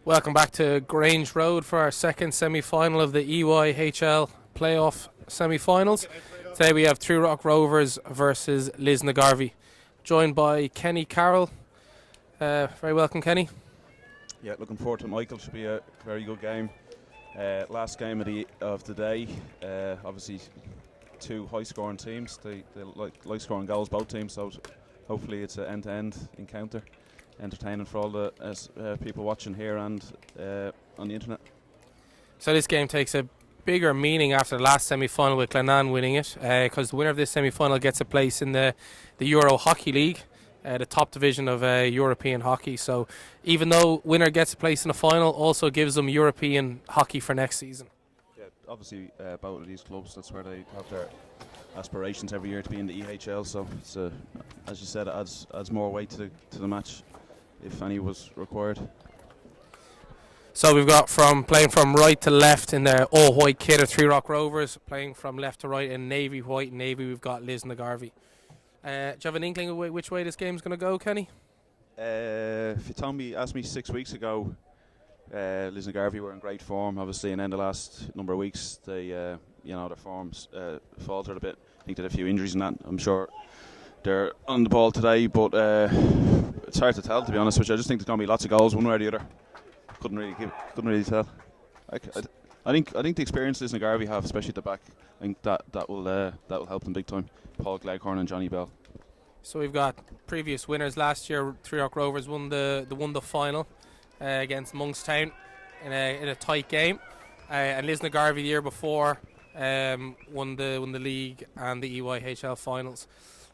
Welcome back to Grange Road for our second semi-final of the EYHL playoff semi-finals. Today we have True Rock Rovers versus Lisnagarvey, joined by Kenny Carroll. Very welcome, Kenny. Yeah, looking forward to it, Michael. Should be a very good game. Last game of the day. Obviously, two high-scoring teams. They like scoring goals, both teams. So hopefully it's an end-to-end encounter. Entertaining for all the people watching here and on the internet. So this game takes a bigger meaning after the last semi-final with Glenanne winning it, because the winner of this semi-final gets a place in the Euro Hockey League, the top division of European hockey. So even though winner gets a place in the final, also gives them European hockey for next season. Yeah, obviously both of these clubs, that's where they have their aspirations every year to be in the EHL. So it's as you said, it adds more weight to the match, if any was required. So we've got playing from right to left in their all-white kit of True Rock Rovers, playing from left to right in navy white and navy we've got Lisnagarvey. Do you have an inkling of which way this game's going to go, Kenny? If you asked me 6 weeks ago, Lisnagarvey were in great form, obviously, and then the last number of weeks they their forms faltered a bit. I think they had a few injuries and that. I'm sure they're on the ball today, but it's hard to tell, to be honest with you. I just think there's going to be lots of goals one way or the other. Couldn't really tell. I think the experience Lisnagarvey have, especially at the back, I think that will help them big time. Paul Gleghorn and Johnny Bell. So we've got previous winners last year. True Rock Rovers won the final against Monkstown in a tight game, and Lisnagarvey the year before won the league and the EYHL finals.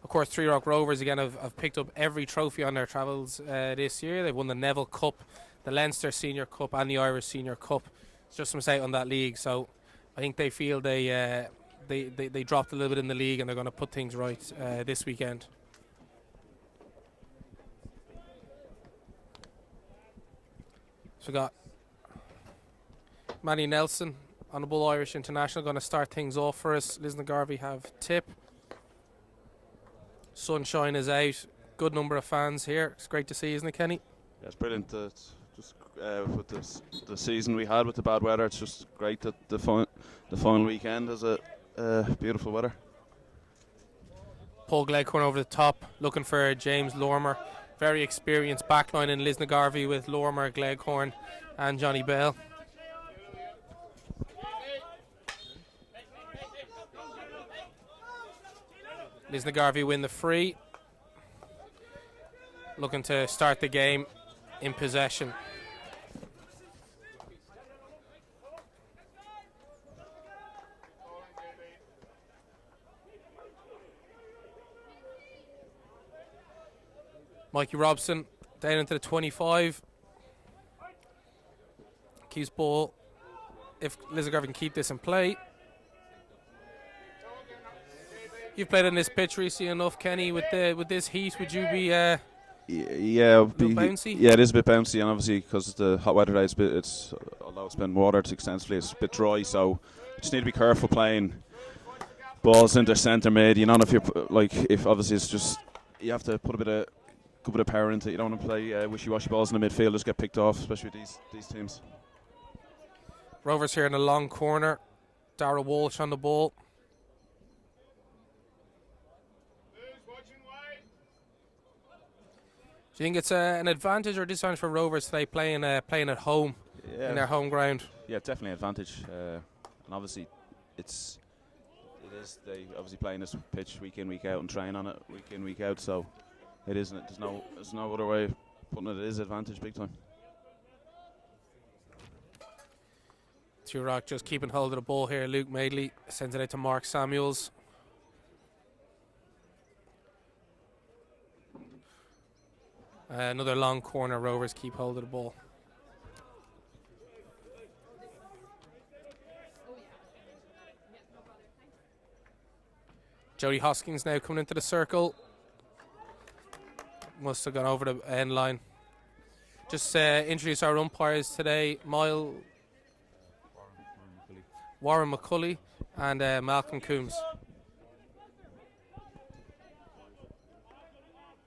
Of course, True Rock Rovers again have picked up every trophy on their travels this year. They've won the Neville Cup, the Leinster Senior Cup and the Irish Senior Cup. It's just a mistake on that league, so I think they feel they dropped a little bit in the league and they're going to put things right this weekend. So we got Manny Nelson, Honourable Irish International, going to start things off for us. Lisnagarvey have tip. Sunshine is out. Good number of fans here. It's great to see, isn't it, Kenny? Yeah, it's brilliant. It's just with the season we had with the bad weather, it's just great that the final weekend has a beautiful weather. Paul Gleghorn over the top, looking for James Lormer. Very experienced backline in Lisnagarvey with Lormer, Gleghorn and Johnny Bell. Lisnagarvey win the free. Looking to start the game in possession. Mikey Robson down into the 25. Keeps ball. If Lisnagarvey can keep this in play. You've played on this pitch recently enough, Kenny. With this heat, would you be yeah, bouncy? Yeah, it is a bit bouncy, and obviously because the hot weather today, although it's been watered extensively, it's a bit dry. So you just need to be careful playing balls into centre mid. You know, if obviously it's just you have to put a good bit of power into it. You don't want to play wishy-washy balls in the midfield, just get picked off, especially with these teams. Rovers here in the long corner. Darragh Walsh on the ball. Do you think it's an advantage or disadvantage for Rovers today playing at home in their home ground? Yeah, definitely an advantage. And obviously, it is. They obviously playing this pitch week in, week out, and train on it week in, week out. So it isn't. There's no other way of putting it. It is advantage big time. True Rock just keeping hold of the ball here. Luke Madeley sends it out to Mark Samuels. Another long corner. Rovers keep hold of the ball. Jody Hoskins now coming into the circle. Must have gone over the end line. Just introduce our umpires today. Warren McCulley and Malcolm Coombs.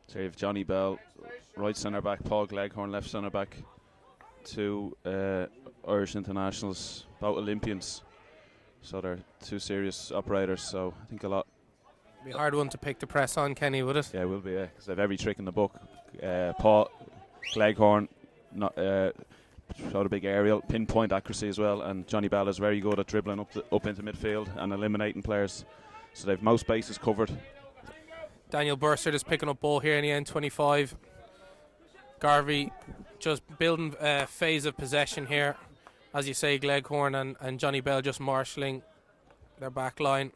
So you have Johnny Bell, right centre back, Paul Gleghorn, left centre back, two Irish internationals, both Olympians. So they're two serious operators. So I think a lot. Be a hard one to pick the press on, Kenny, would it? Yeah, it will be. Yeah, because they have every trick in the book. Paul Cleghorn showed a big aerial, pinpoint accuracy as well, and Johnny Bell is very good at dribbling up into midfield and eliminating players. So they've most bases covered. Daniel Bursard is picking up ball here in the end 25. Garvey just building a phase of possession here. As you say, Gleghorn and Johnny Bell just marshalling their back line.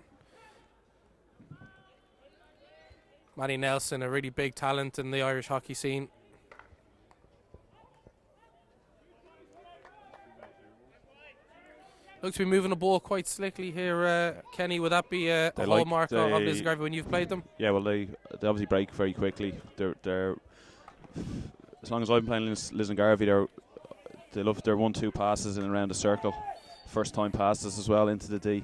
Matty Nelson, a really big talent in the Irish hockey scene. Looks to be moving the ball quite slickly here, Kenny. Would that be a hallmark of Lisnagarvey when you've played them? Yeah, well, they obviously break very quickly. They're as long as I've been playing Lisnagarvey, they love their 1-2 passes in and around the circle, first time passes as well into the D.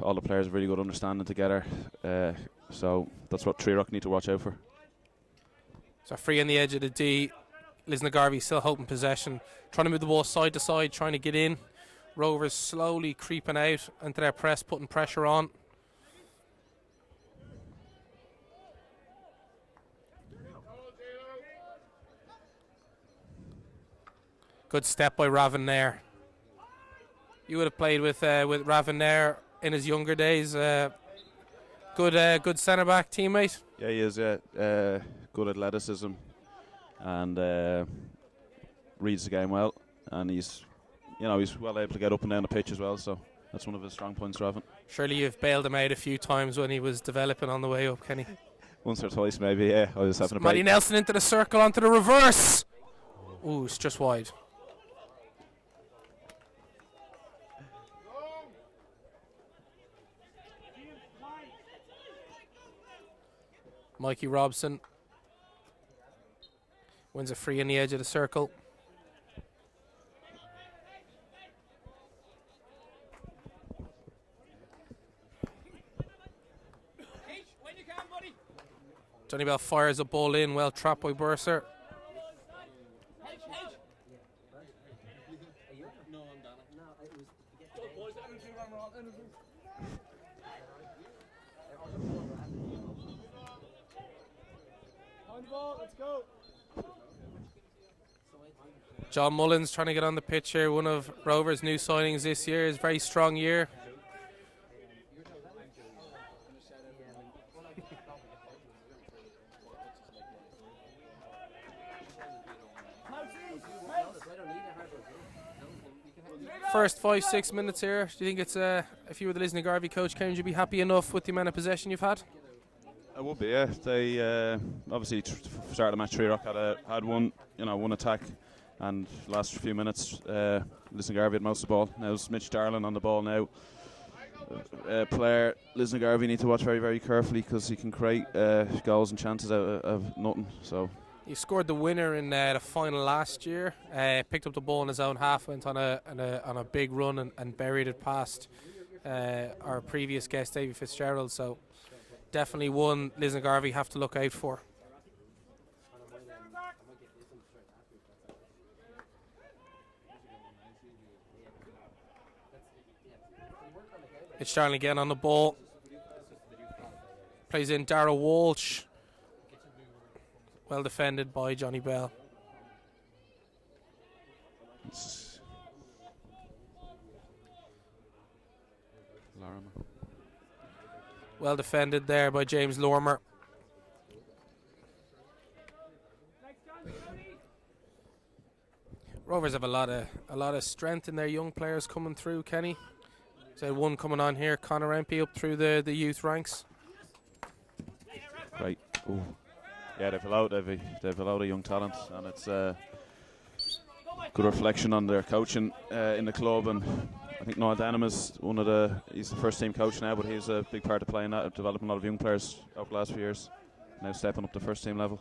All the players have really good understanding together, so that's what Treerock need to watch out for. So free on the edge of the D. Lisnagarvey still holding possession, trying to move the ball side to side, trying to get in. Rovers slowly creeping out into their press, putting pressure on. Good step by Ravinair. You would have played with Ravinair in his younger days. Good centre back teammate. Yeah, he is. Good athleticism and reads the game well, and he's well able to get up and down the pitch as well. So that's one of his strong points, Ravan. Surely you've bailed him out a few times when he was developing on the way up, Kenny. Once or twice, maybe. Yeah, I was having a break. Matty Nelson into the circle, onto the reverse. Ooh, it's just wide. Mikey Robson wins a free on the edge of the circle. Johnny Bell fires a ball in, well trapped by Bursar. John Mullins trying to get on the pitch here, one of Rovers' new signings this year. His very strong year. First 5-6 minutes here. Do you think it's if you were the Lisnagarvey coach, Ken, would you be happy enough with the amount of possession you've had? I would be, yeah. They obviously started the match. Treerock had one attack, and last few minutes, Lisnagarvey had most of the ball. Now it's Mitch Darlin on the ball now. Player Lisnagarvey need to watch very, very carefully because he can create goals and chances out of nothing. So he scored the winner in the final last year. Picked up the ball in his own half, went on a big run and buried it past our previous guest, Davy Fitzgerald. So definitely one Lisnagarvey have to look out for. It's Darlin again on the ball. Plays in Darragh Walsh. Well defended by Johnny Bell. Well defended there by James Lorimer. Rovers have a lot of strength in their young players coming through, Kenny. So one coming on here, Conor Empey up through the youth ranks. Right. Ooh. Yeah, they've a lot of young talent, and it's a good reflection on their coaching in the club. And I think Noel Denham is he's the first team coach now, but he's a big part of playing that, developing a lot of young players over the last few years. Now stepping up to first team level.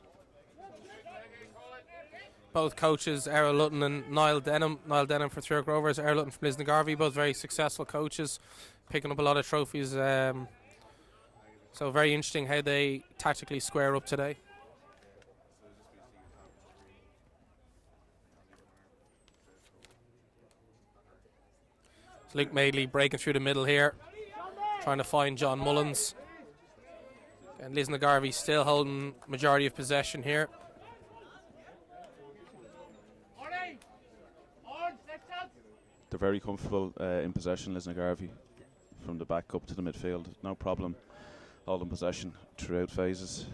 Both coaches, Errol Lutton and Niall Denham. Niall Denham for Treerock Rovers, Errol Lutton from Lisnagarvey, both very successful coaches, picking up a lot of trophies. So very interesting how they tactically square up today. It's Luke Madeley breaking through the middle here, trying to find John Mullins. And Lisnagarvey still holding majority of possession here. They're very comfortable in possession, Lisnagarvey, from the back up to the midfield. No problem holding possession throughout phases.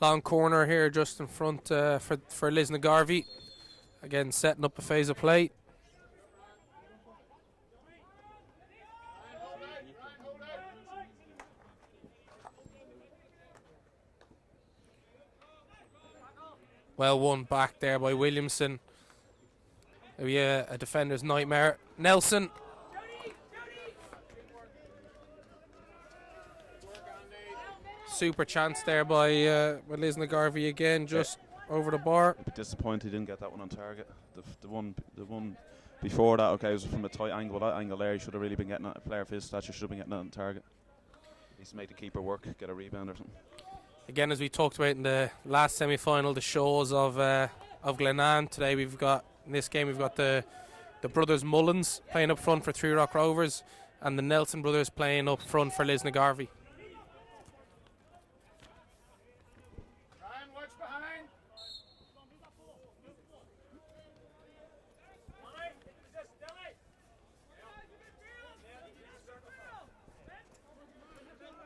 Long corner here just in front for Lisnagarvey. Again, setting up a phase of play. Well won back there by Williamson. Maybe a defender's nightmare. Nelson. Super chance there by Lisnagarvey again, just over the bar. A bit disappointed he didn't get that one on target. The one before that, okay, was from a tight angle. That angle there, he should have really been getting that. A player of his stature should have been getting that on target. He's made the keeper work, get a rebound or something. Again, as we talked about in the last semi-final, the shows of Glenanne. Today in this game we've got the brothers Mullins playing up front for Three Rock Rovers, and the Nelson brothers playing up front for Lisnagarvey.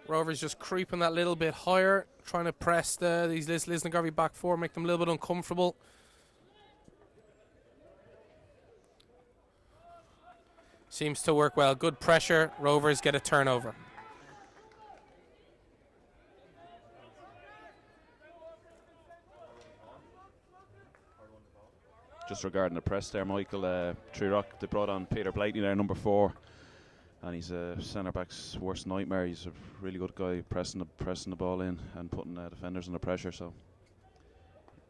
Rovers just creeping that little bit higher, trying to press these Lisnagarvey back four, make them a little bit uncomfortable. Seems to work well. Good pressure. Rovers get a turnover. Just regarding the press there, Michael, Three Rock, they brought on Peter Blakeney there, number 4. And he's a centre-back's worst nightmare. He's a really good guy pressing the ball in and putting defenders under pressure.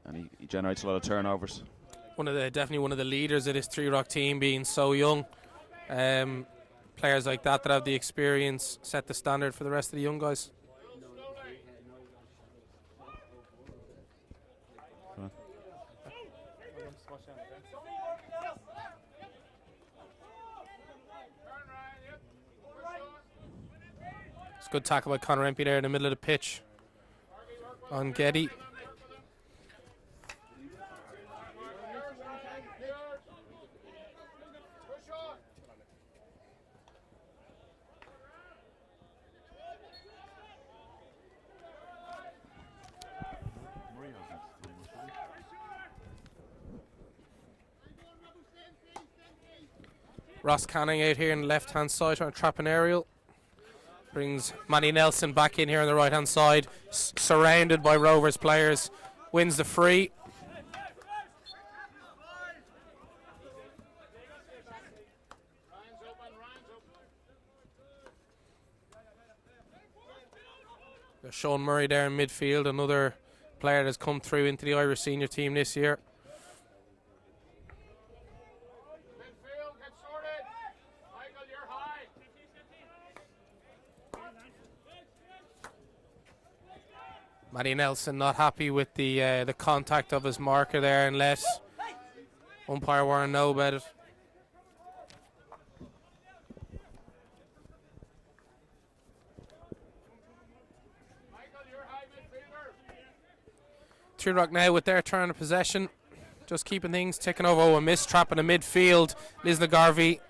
And he generates a lot of turnovers. Definitely one of the leaders of this Three Rock team, being so young. Players like that have the experience set the standard for the rest of the young guys. Good tackle by Conor Empey there in the middle of the pitch on Getty. Ross Canning out here in the left-hand side trying to trap an aerial. Brings Manny Nelson back in here on the right-hand side, surrounded by Rovers players. Wins the free. There's Sean Murray there in midfield, another player that's come through into the Irish senior team this year. Matty Nelson not happy with the contact of his marker there, unless umpire want to know about it. Three Rock now with their turn of possession, just keeping things ticking over. Oh, a miss trap in the midfield. Lisnagarvey.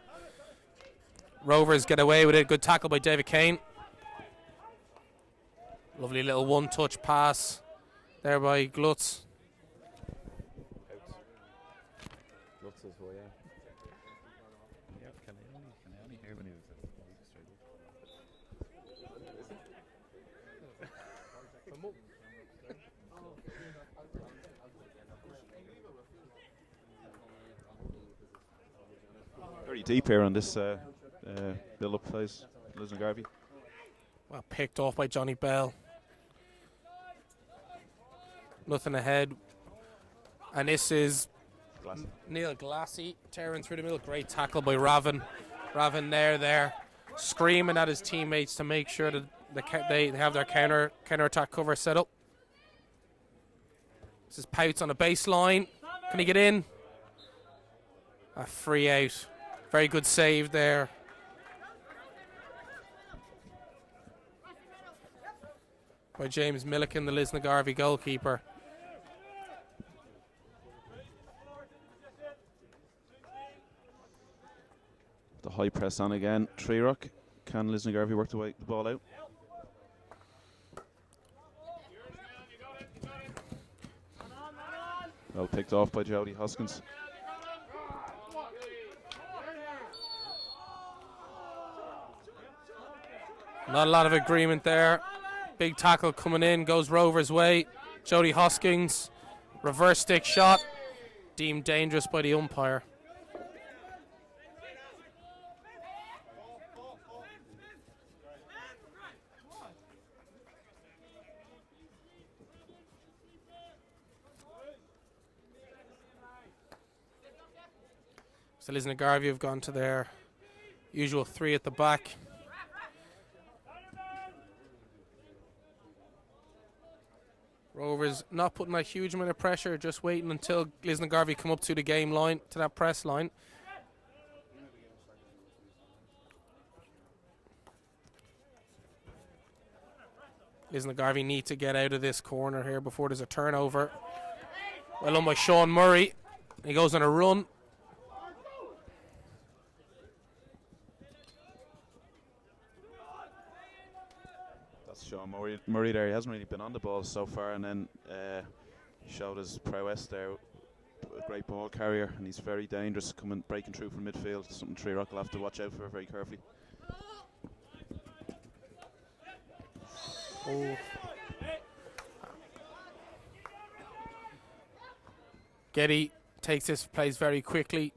Rovers get away with it. Good tackle by David Kane. Lovely little one-touch pass there by Glutz. Glutz as well, yeah. Yeah, can I only hear when he was Very deep here on this build-up phase, Lisnagarvey. Well picked off by Johnny Bell. Nothing ahead. And this is Neil Glassy tearing through the middle. Great tackle by Raven. Raven there, screaming at his teammates to make sure that they have their counter attack cover set up. This is Pouts on the baseline. Can he get in? A free out. Very good save there. By James Milliken, the Lisnagarvey goalkeeper. The high press on again. Treerock. Can Lisnagarvey work the ball out? Well picked off by Jody Hoskins. Not a lot of agreement there. Big tackle coming in, goes Rovers' way. Jody Hoskins, reverse stick shot, deemed dangerous by the umpire. So Lisnagarvey have gone to their usual 3 at the back. Rovers not putting a huge amount of pressure, just waiting until Lisnagarvey come up to the game line, to that press line. Lisnagarvey need to get out of this corner here before there's a turnover. Well done by Sean Murray. He goes on a run. Sean Murray there, he hasn't really been on the ball so far, and then he showed his prowess there. A great ball carrier, and he's very dangerous breaking through from midfield. Something Treerock will have to watch out for very carefully. Oh. Getty takes this, plays very quickly.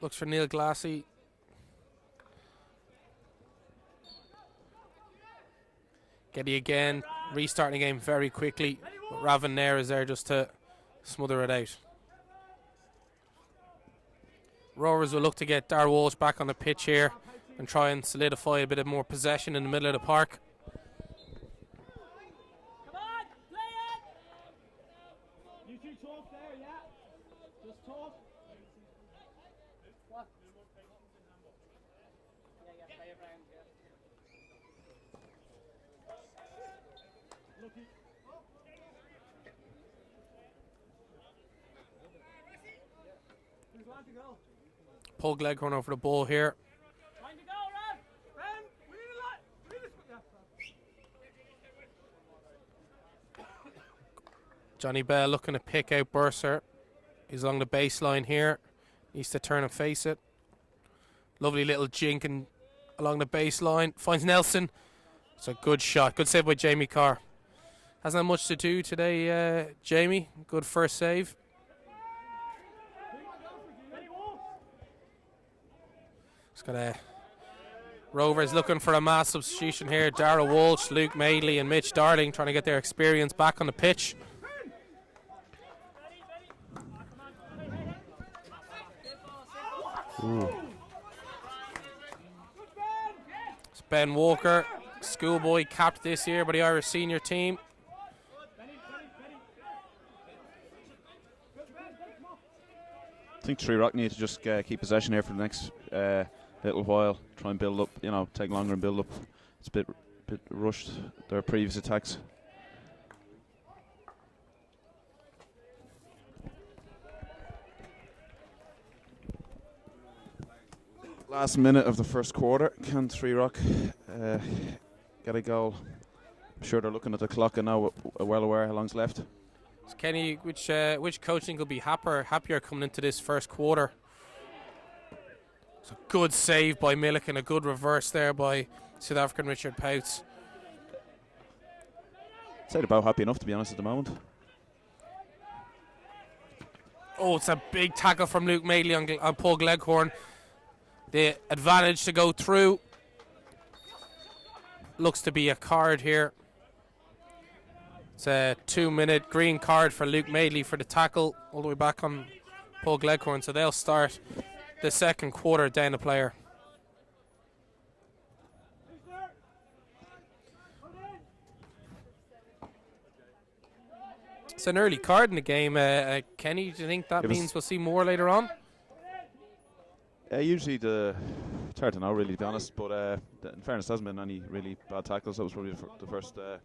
Looks for Neil Glassy. Getty again, restarting the game very quickly. But Ravan Nair is there just to smother it out. Rovers will look to get Dar Walsh back on the pitch here and try and solidify a bit of more possession in the middle of the park. Paul Gleghorn over the ball here. Johnny Bell looking to pick out Burser. He's along the baseline here. Needs to turn and face it. Lovely little jink and along the baseline. Finds Nelson. It's a good shot. Good save by Jamie Carr. Hasn't had much to do today, Jamie. Good first save. It's got a Rovers looking for a mass substitution here. Dara Walsh, Luke Madeley and Mitch Darling trying to get their experience back on the pitch. Ooh. It's Ben Walker, schoolboy, capped this year by the Irish senior team. I think Treerock need to just keep possession here for the next little while. Try and build up, take longer and build up. It's a bit rushed, their previous attacks. Last minute of the first quarter. Can Treerock get a goal? I'm sure they're looking at the clock and now well aware how long's left. So Kenny, which coaching will be happier coming into this first quarter? It's a good save by Milliken, a good reverse there by South African Richard Pouts. I'd say they're about happy enough, to be honest, at the moment. Oh, it's a big tackle from Luke Madeley on Paul Gleghorn. The advantage to go through. Looks to be a card here. It's a 2-minute green card for Luke Madeley for the tackle all the way back on Paul Gleghorn. So they'll start the second quarter down the player. It's an early card in the game. Kenny, do you think that means we'll see more later on? Usually it's hard to know, really, to be honest. But in fairness, there hasn't been any really bad tackles. That was probably the first. That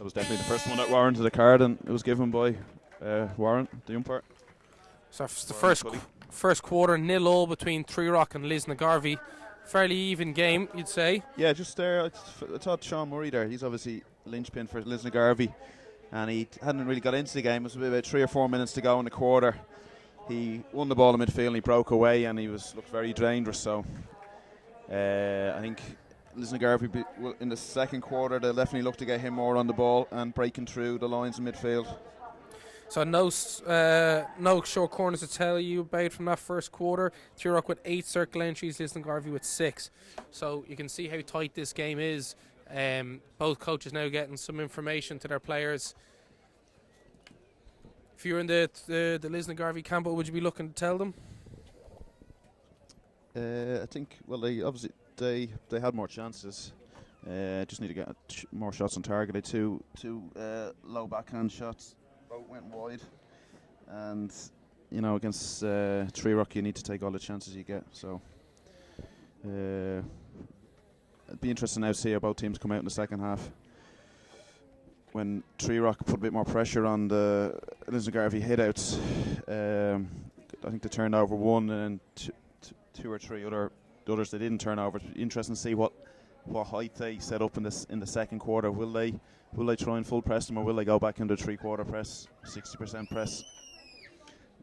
was definitely the first one that warranted a card, and it was given by Warren, the umpire. So it's the first quarter, 0-0 between Treerock and Lisnagarvey. Fairly even game, you'd say. Yeah, just there. I thought Sean Murray there. He's obviously linchpin for Lisnagarvey, and he hadn't really got into the game. It was about 3 or 4 minutes to go in the quarter. He won the ball in midfield and he broke away, and he looked very dangerous. So I think Lisnagarvey in the second quarter, they'll definitely look to get him more on the ball and breaking through the lines in midfield. So no short corners to tell you about from that first quarter. Treerock with 8 circle entries, Lisnagarvey with 6. So you can see how tight this game is. Both coaches now getting some information to their players. If you're in the Lisnagarvey camp, what would you be looking to tell them? I think, well, they had more chances. Just need to get more shots on target. They two low backhand shots. Both went wide. And, against Treerock, you need to take all the chances you get. So it'd be interesting now to see how both teams come out in the second half. When Treerock put a bit more pressure on the Lisnagarvey hitouts, I think they turned over one, and then two or three others they didn't turn over. It's interesting to see what height they set up in the second quarter. Will they try and full press them, or will they go back into 3/4 press, 60% press?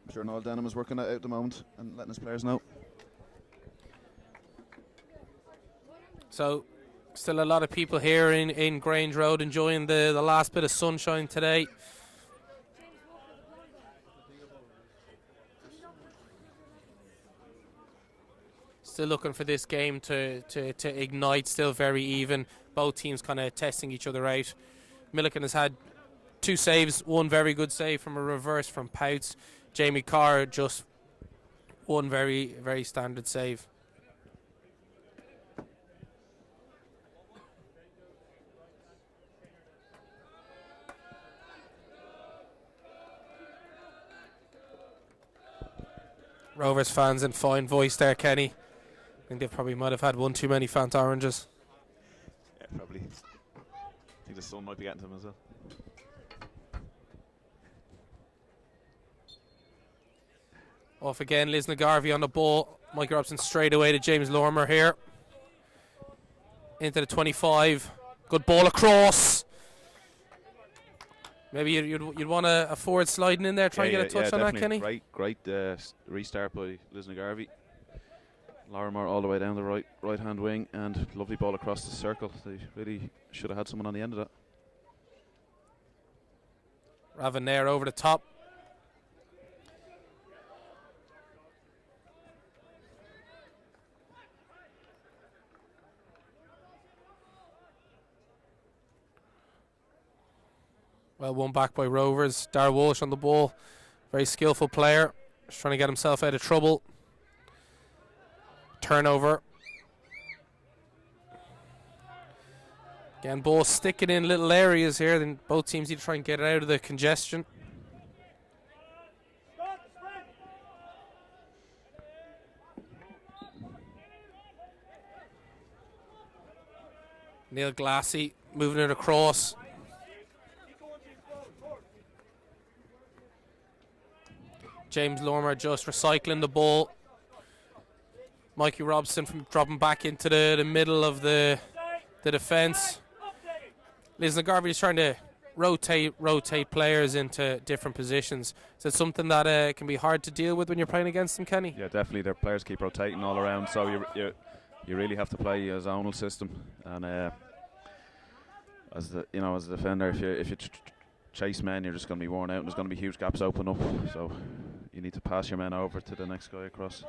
I'm sure Noel Denham is working that out at the moment and letting his players know. So, still a lot of people here in Grange Road enjoying the last bit of sunshine today. Still looking for this game to ignite, still very even. Both teams kind of testing each other out. Milliken has had 2 saves, one very good save from a reverse from Pouts. Jamie Carr just one very, very standard save. Rovers fans in fine voice there, Kenny. I think they probably might have had one too many Fanta oranges. Yeah, probably. I think the sun might be getting to them as well. Off again, Lisnagarvey on the ball. Mike Robson straight away to James Lorimer here. Into the 25. Good ball across. Maybe you'd want a forward sliding in there, try and get a touch on that, Kenny. Great restart by Lisnagarvey. Lorimer all the way down the right hand wing, and lovely ball across the circle. They really should have had someone on the end of that. Raven there over the top. Well, won back by Rovers. Dar Walsh on the ball. Very skillful player. Just trying to get himself out of trouble. Turnover. Again, ball sticking in little areas here. Then both teams need to try and get it out of the congestion. Neil Glassy moving it across. James Lorimer just recycling the ball. Mikey Robson from dropping back into the middle of the defence. Lisnagarvey is trying to rotate players into different positions. Is it something that can be hard to deal with when you're playing against them, Kenny? Yeah, definitely. Their players keep rotating all around, so you really have to play a zonal system. And as a defender, if you chase men, you're just going to be worn out, and there's going to be huge gaps open up. So you need to pass your men over to the next guy across.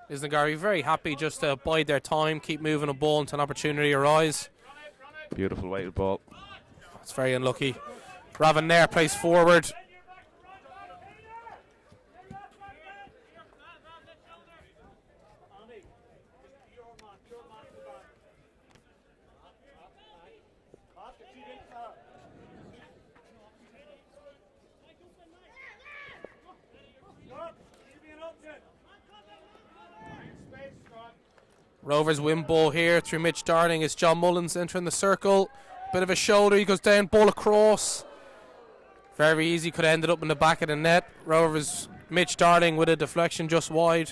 Lisnagarvey very happy just to bide their time, keep moving the ball until an opportunity arise. Beautiful weighted ball. It's very unlucky. Raven there plays forward. Rovers win ball here through Mitch Darling as John Mullins entering the circle. Bit of a shoulder, he goes down, ball across. Very easy, could have ended up in the back of the net. Rovers, Mitch Darling with a deflection just wide.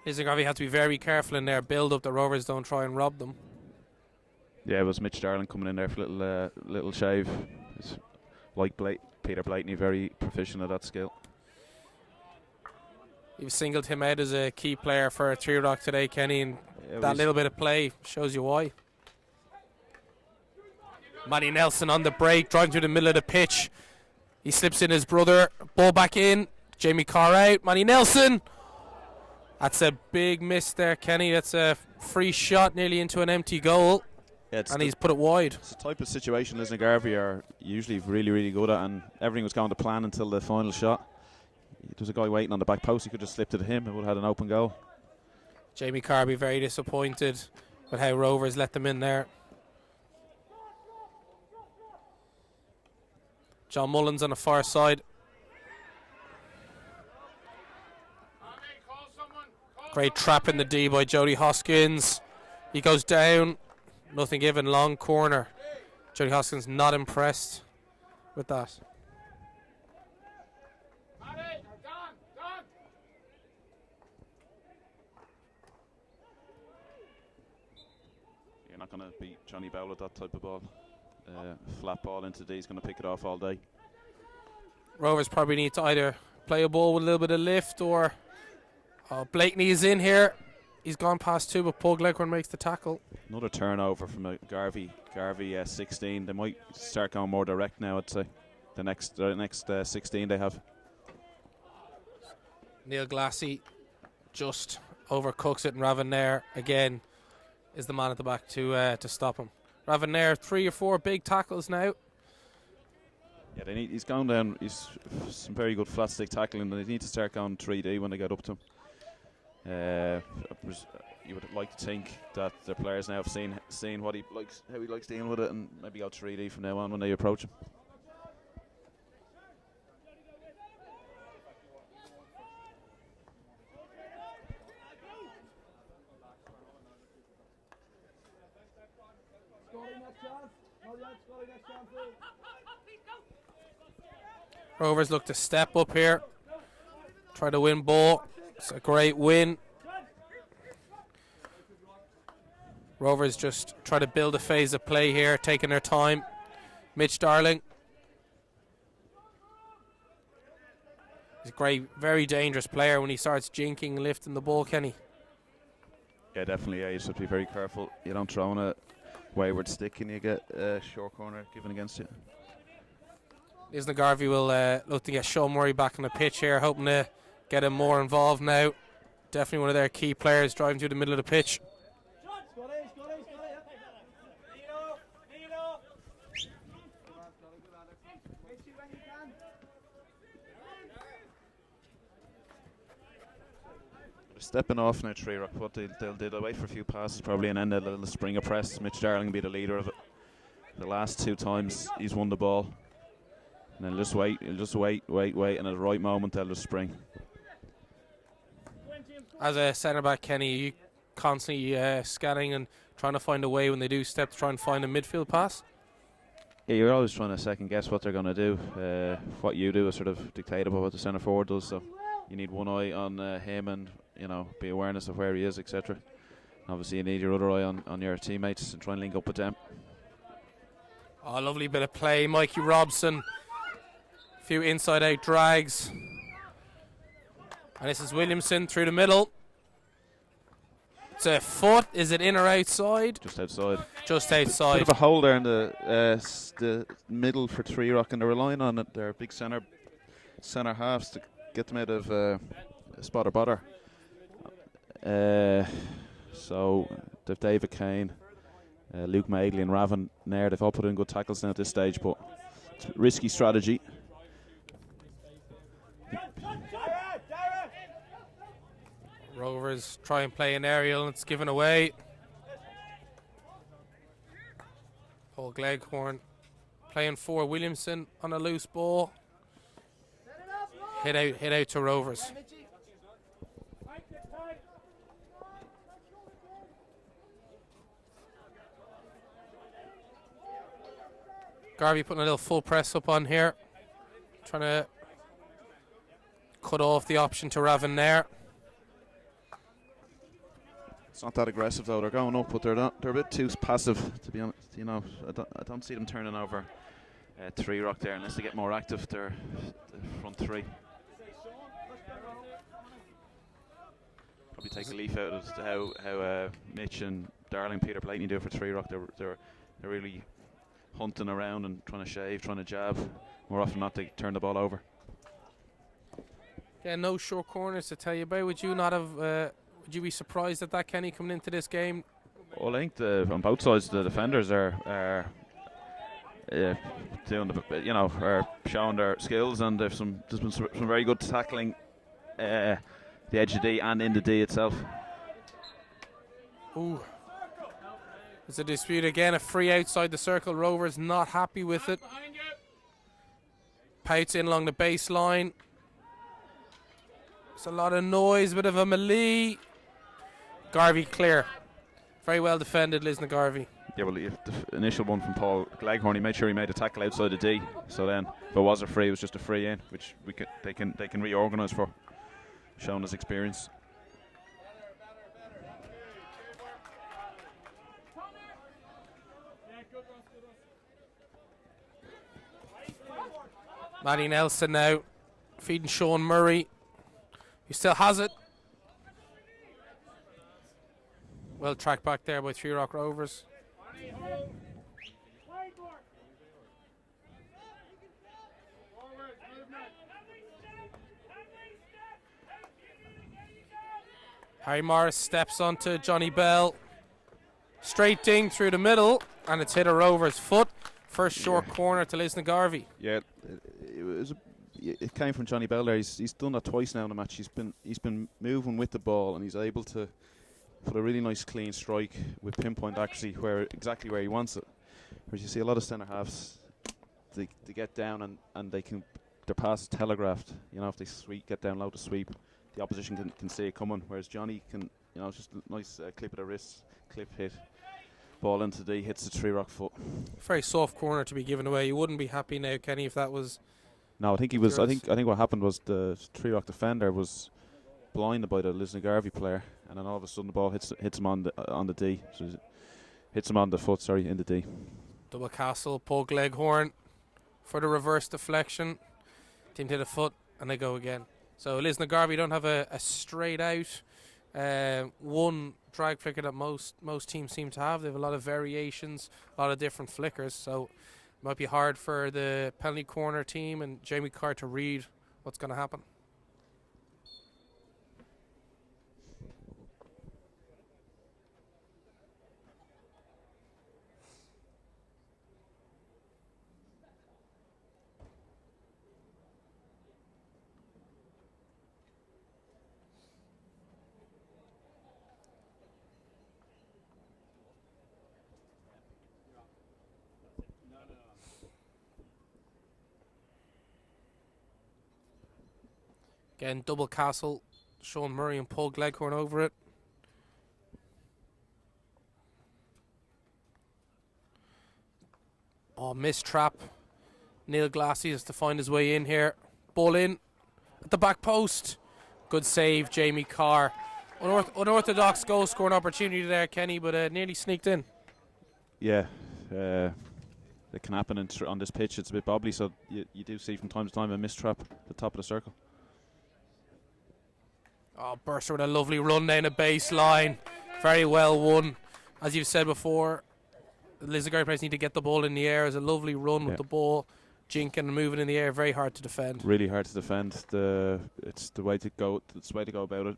Lisnagarvey had to be very careful in their build-up. The Rovers don't try and rob them. Yeah, it was Mitch Darling coming in there for a little shave. It's like Peter Blakeney, very proficient at that skill. You've singled him out as a key player for Tree Rock today, Kenny, and Yeah, that little bit of play shows you why. Matty Nelson on the break, driving through the middle of the pitch. He slips in his brother, ball back in, Jamie Carr out, Matty Nelson. That's a big miss there, Kenny. That's a free shot nearly into an empty goal, Yeah, and he's put it wide. It's the type of situation Lisnagarvey are usually really, really good at, and everything was going to plan until the final shot. There was a guy waiting on the back post. He could have slipped it to him and would have had an open goal. Jamie Carr be very disappointed with how Rovers let them in there. John Mullins on the far side. Great trap in the D by Jody Hoskins. He goes down. Nothing given. Long corner. Jody Hoskins not impressed with that. You're not going to beat Johnny Bowell with that type of ball. Flat ball into D. He's going to pick it off all day. Rovers probably need to either play a ball with a little bit of lift or Blakeney is in here. He's gone past two, but Paul Gleghorn makes the tackle. Another turnover from Garvey. Garvey 16. They might start going more direct now, I'd say. The next 16 they have. Neil Glassy just overcooks it, and Ravanair again is the man at the back to stop him. Ravanair, 3 or 4 big tackles now. Yeah, he's gone down. He's some very good flat stick tackling, and they need to start going 3D when they get up to him. You would like to think that the players now have seen what he likes, how he likes dealing with it, and maybe go 3D from now on when they approach him. Rovers look to step up here, try to win ball. It's a great win. Rovers just try to build a phase of play here, taking their time. Mitch Darling. He's a great, very dangerous player when he starts jinking, lifting the ball, Kenny. Yeah, definitely. Yeah, you should be very careful. You don't throw in a wayward stick and you get a short corner given against you. Lisnagarvey will look to get Sean Murray back on the pitch here, hoping to get him more involved now. Definitely one of their key players driving through the middle of the pitch. Stepping off now, Tree Rock. What they'll wait for a few passes probably and end a little Springer press. Mitch Darling will be the leader of it. The last 2 times he's won the ball. And then just wait, and at the right moment they'll just spring. As a centre back, Kenny, are you constantly scanning and trying to find a way when they do step to try and find a midfield pass? Yeah, you're always trying to second guess what they're going to do. What you do is sort of dictated by what the centre forward does. So you need one eye on him and be awareness of where he is, etc. Obviously, you need your other eye on your teammates and try and link up with them. Oh, lovely bit of play, Mikey Robson. A few inside-out drags. And this is Williamson through the middle. It's a foot. Is it in or outside? Just outside. Just outside. Bit of a hole there in the middle for Tree Rock, and they're relying on it. Their big centre halves to get them out of a spot or bother. So they've David Kane, Luke Magley and Raven Nair. They've all put in good tackles now at this stage, but it's a risky strategy. Rovers try and play an aerial, and it's given away. Paul Gleghorn playing for Williamson on a loose ball. Hit out to Rovers. Garvey putting a little full press up on here. Trying to cut off the option to Raven there. It's not that aggressive though. They're going up, but they're a bit too passive, to be honest. You know, I don't see them turning over three rock there unless they get more active. They're the front three. Probably take a leaf out of how Mitch and Darling, Peter Blakeney do for three rock. They're really hunting around and trying to shave, trying to jab. More often than not, they turn the ball over. Yeah, no short corners to tell you about. Would you not have? Would you be surprised at that, Kenny, coming into this game? Well, I think on both sides the defenders are doing are showing their skills, and there's been some very good tackling, the edge of D and in the D itself. Ooh. There's a dispute again, a free outside the circle. Rovers not happy with it. Pouts in along the baseline. There's a lot of noise, bit of a melee. Garvey clear. Very well defended, Lisnagarvey. Yeah, well, the initial one from Paul Gleghorn, he made sure he made a tackle outside the D. So then, if it was a free, it was just a free in, which they can reorganise for, showing his experience. Matty Nelson now feeding Sean Murray. He still has it. Well tracked back there by Three Rock Rovers. Harry Morris steps onto Johnny Bell. Straight ding through the middle, and it's hit a Rovers foot. First short corner to Lisnagarvey. Yeah, it came from Johnny Bell there. He's done that twice now in the match. He's been moving with the ball, and he's able to put a really nice clean strike with pinpoint accuracy exactly where he wants it. Whereas you see a lot of centre halves, they get down and their pass is telegraphed. You know, if they get down low to sweep, the opposition can see it coming. Whereas Johnny can, it's just a nice clip of the wrist, clip hit, ball into D, hits the Three Rock foot. Very soft corner to be given away. You wouldn't be happy now, Kenny, if that was. No, I think he was. I think what happened was the Three Rock defender was blinded by the Lisnagarvey player, and then all of a sudden the ball hits him on the D. So hits him on the foot. Sorry, in the D. Double Castle, Paul Gleghorn for the reverse deflection. Team to the foot, and they go again. So Lisnagarvey don't have a straight out one drag flicker that most teams seem to have. They have a lot of variations, a lot of different flickers. So it might be hard for the penalty corner team and Jamie Carr to read what's going to happen. Again, double Castle, Sean Murray and Paul Gleghorn over it. Oh, missed trap. Neil Glassy has to find his way in here. Ball in at the back post. Good save, Jamie Carr. Unorthodox goal scoring opportunity there, Kenny, but nearly sneaked in. Yeah, it can happen on this pitch. It's a bit bobbly, so you do see from time to time a missed trap at the top of the circle. Oh, Burster with a lovely run down the baseline. Very well won. As you've said before, the Lisnagarvey players need to get the ball in the air. It's a lovely run with the ball, jinking and moving in the air. Very hard to defend. Really hard to defend. It's the way to go. It's the way to go about it.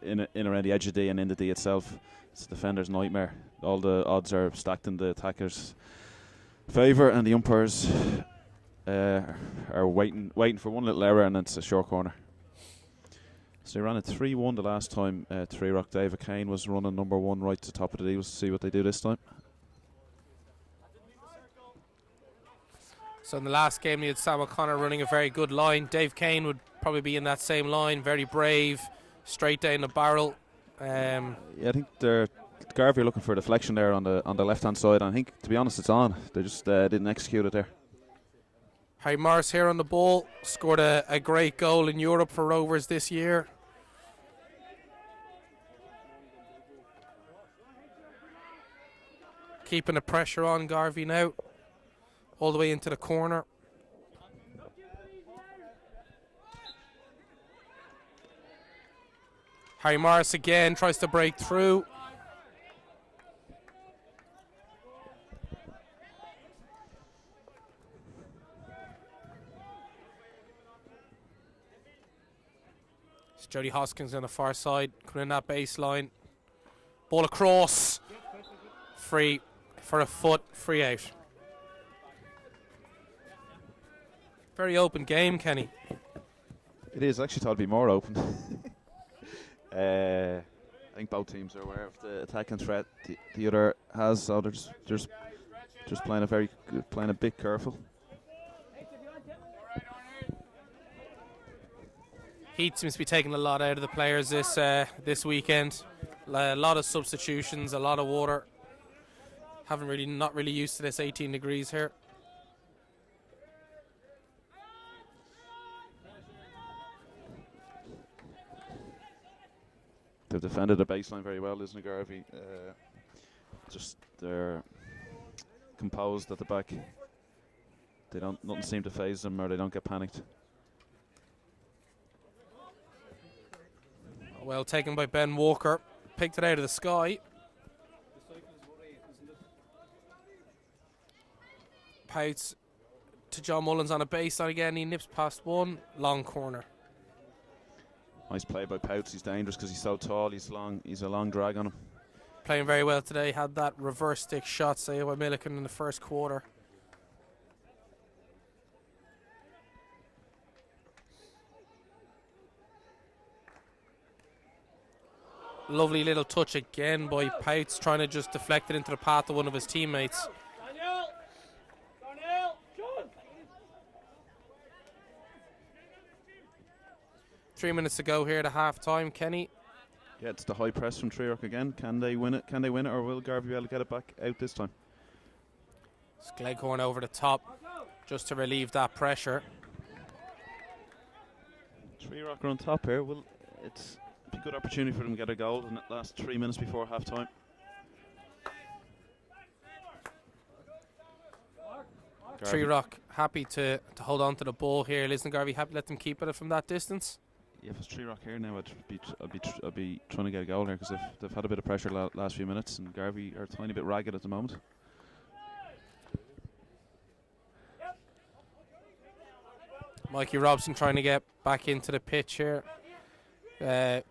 In around the edge of D and in the D itself. It's the defender's nightmare. All the odds are stacked in the attacker's favour, and the umpires are waiting for one little error, and it's a short corner. So they ran it 3-1 the last time. Three Rock David Kane was running number one right to the top of the D. We'll see what they do this time. So in the last game, they had Sam O'Connor running a very good line. Dave Kane would probably be in that same line. Very brave, straight down the barrel. Yeah, I think Garvey are looking for a deflection there on the left hand side. And I think, to be honest, it's on. They just didn't execute it there. Harry Morris here on the ball. Scored a great goal in Europe for Rovers this year. Keeping the pressure on Garvey now. All the way into the corner. Harry Morris again tries to break through. It's Jody Hoskins on the far side, coming in that baseline. Ball across. Free for a foot, free out. Very open game, Kenny. It is. Actually thought it'd be more open. I think both teams are aware of the attacking threat the other has, so they're just playing a bit careful. Heat seems to be taking a lot out of the players this weekend. A lot of substitutions, a lot of water. Not really used to this 18 degrees here. They've defended the baseline very well, Lisnagarvey. Just they're composed at the back. Nothing seems to phase them, or they don't get panicked. Well taken by Ben Walker. Picked it out of the sky. Pouts to John Mullins on a baseline again. He nips past one. Long corner. Nice play by Pouts. He's dangerous because he's so tall. He's a long drag on him. Playing very well today. Had that reverse stick shot saved by Milliken in the first quarter. Lovely little touch again by Pouts, trying to just deflect it into the path of one of his teammates. 3 minutes to go here at half time, Kenny. Yeah, it's the high press from Trerock again. Can they win it? Or will Garvey be able to get it back out this time? It's Gleghorn over the top just to relieve that pressure. Trerock are on top here. It's a good opportunity for them to get a goal in the last 3 minutes before half time. Trerock happy to hold on to the ball here. Lisnagarvey happy to let them keep it from that distance. Yeah, if it's Trerock here now, I'd be trying to get a goal here because they've had a bit of pressure last few minutes, and Garvey are a tiny bit ragged at the moment. Mikey Robson trying to get back into the pitch here.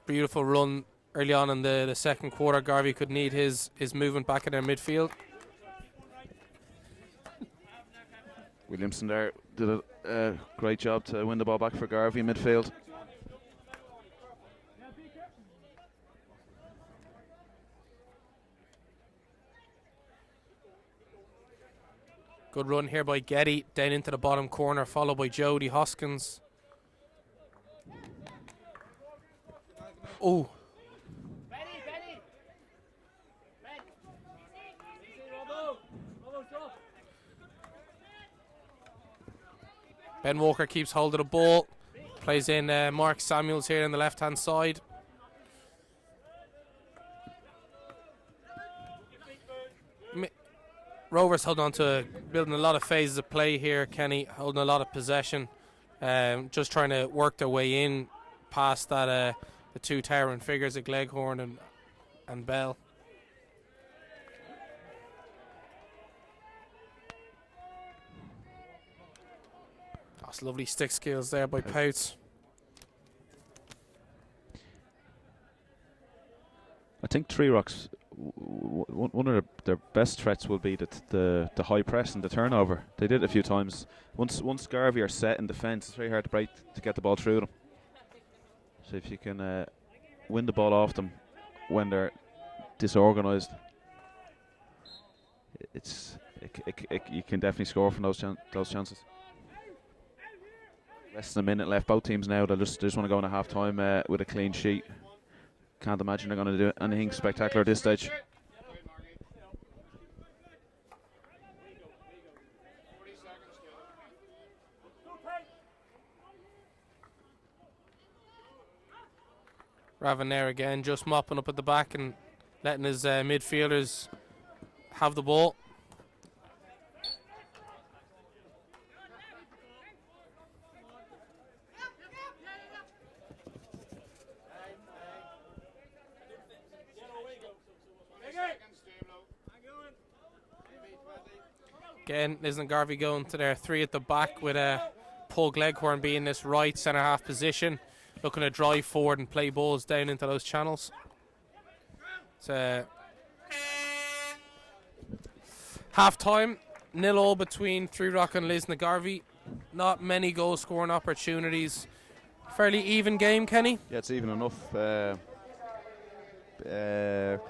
Beautiful run early on in the second quarter. Garvey could need his movement back in their midfield. Williamson there did a great job to win the ball back for Garvey in midfield. Good run here by Getty, down into the bottom corner, followed by Jody Hoskins. Oh. Ben Walker keeps hold of the ball. Plays in Mark Samuels here on the left-hand side. Rovers holding on to building a lot of phases of play here, Kenny, holding a lot of possession. Just trying to work their way in past that the two towering figures of Gleghorn and Bell. That's lovely stick skills there by Pouts. I think Trerock's one of their best threats will be the high press and the turnover. They did it a few times. Once Garvey are set in defence, it's very hard to get the ball through them. So if you can win the ball off them when they're disorganised, you can definitely score from those chances. Less than a minute left. Both teams now they just want to go into half time with a clean sheet. Can't imagine they're going to do anything spectacular at this stage. Ravan there again, just mopping up at the back and letting his midfielders have the ball. Again, Lisnagarvey going to their 3 at the back with Pug Leghorn being this right centre half position, looking to drive forward and play balls down into those channels. It's half time, 0-0 between Three Rock and Lisnagarvey. Not many goal scoring opportunities. Fairly even game, Kenny. Yeah, it's even enough.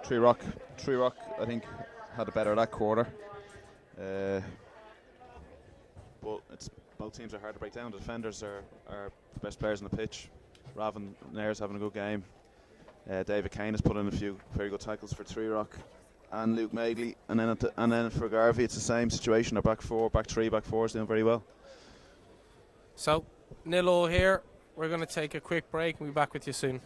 Tree Rock, I think, had the better of that quarter. But both teams are hard to break down. The defenders are the best players on the pitch. Ravan Nair's having a good game. David Kane has put in a few very good tackles for Tree Rock, and Luke Magley. And then for Garvey, it's the same situation. Our back 3, back 4 is doing very well. So 0-0 here. We're going to take a quick break and we'll be back with you soon.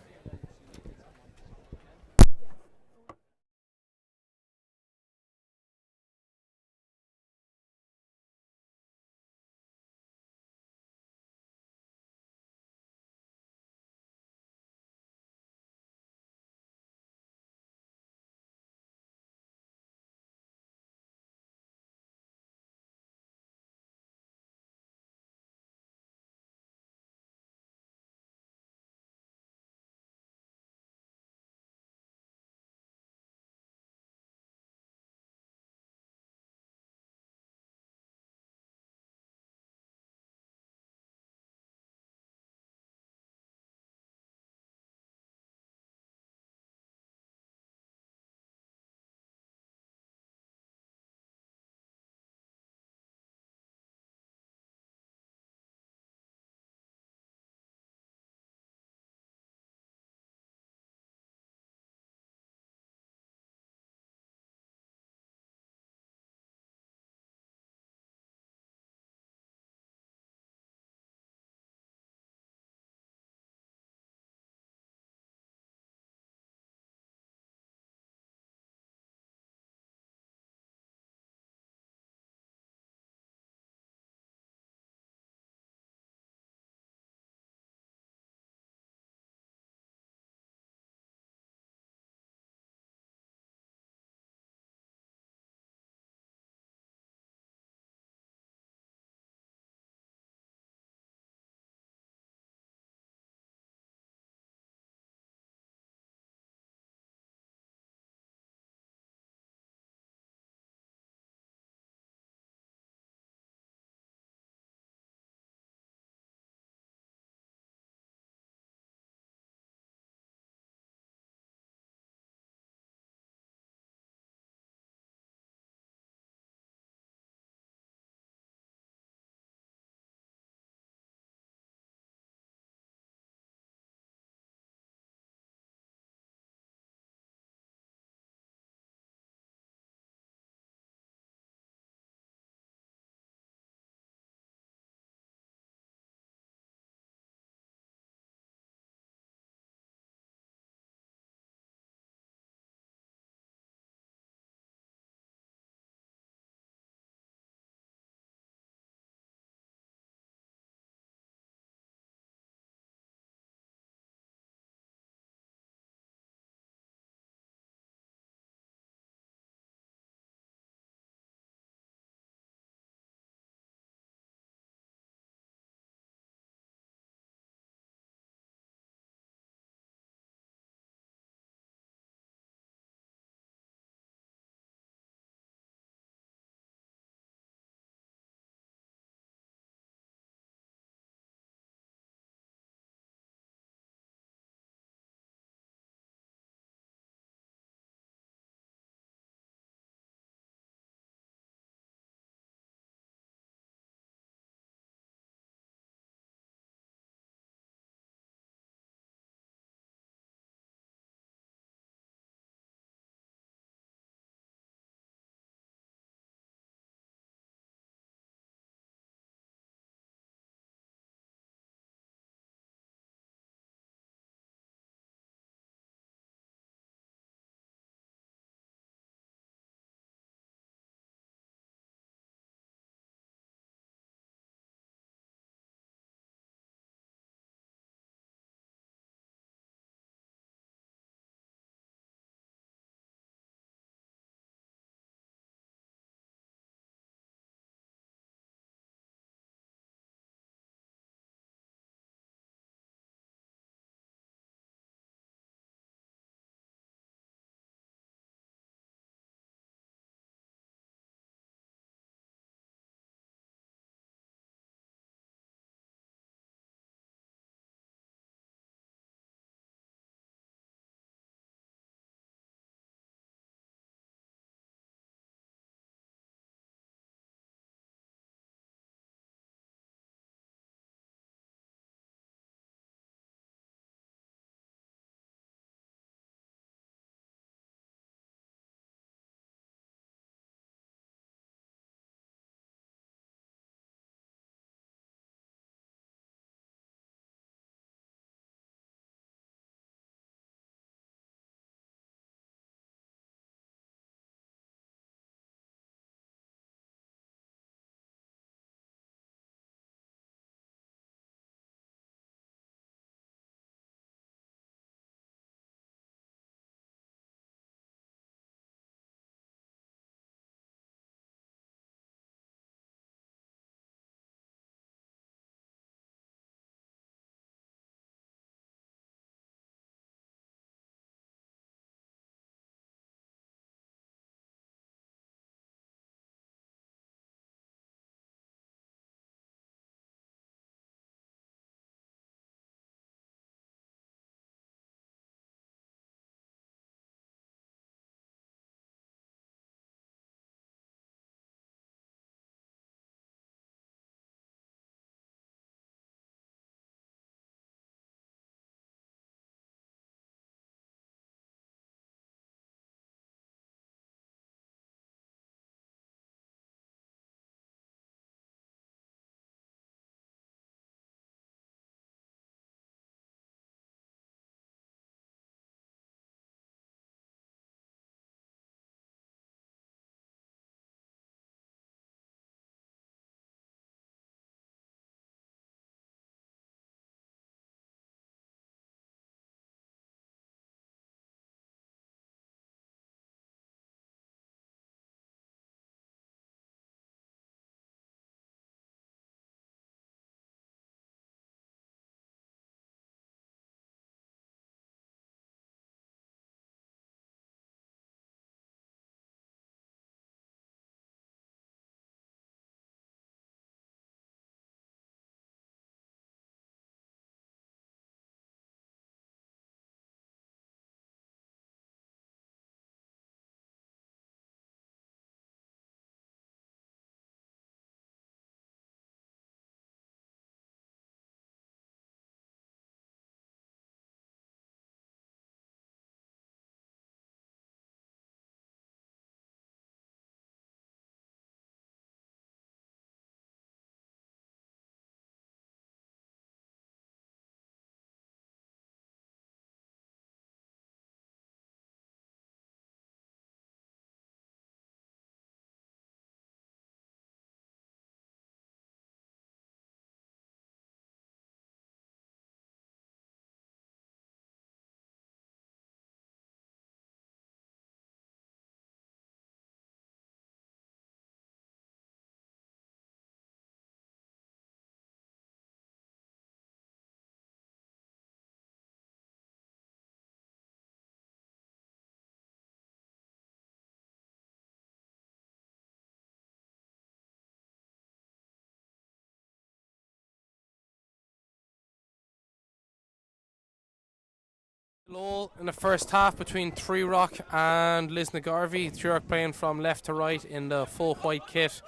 Lull in the first half between Three Rock and Lisnagarvey. Three Rock playing from left to right in the full white kit.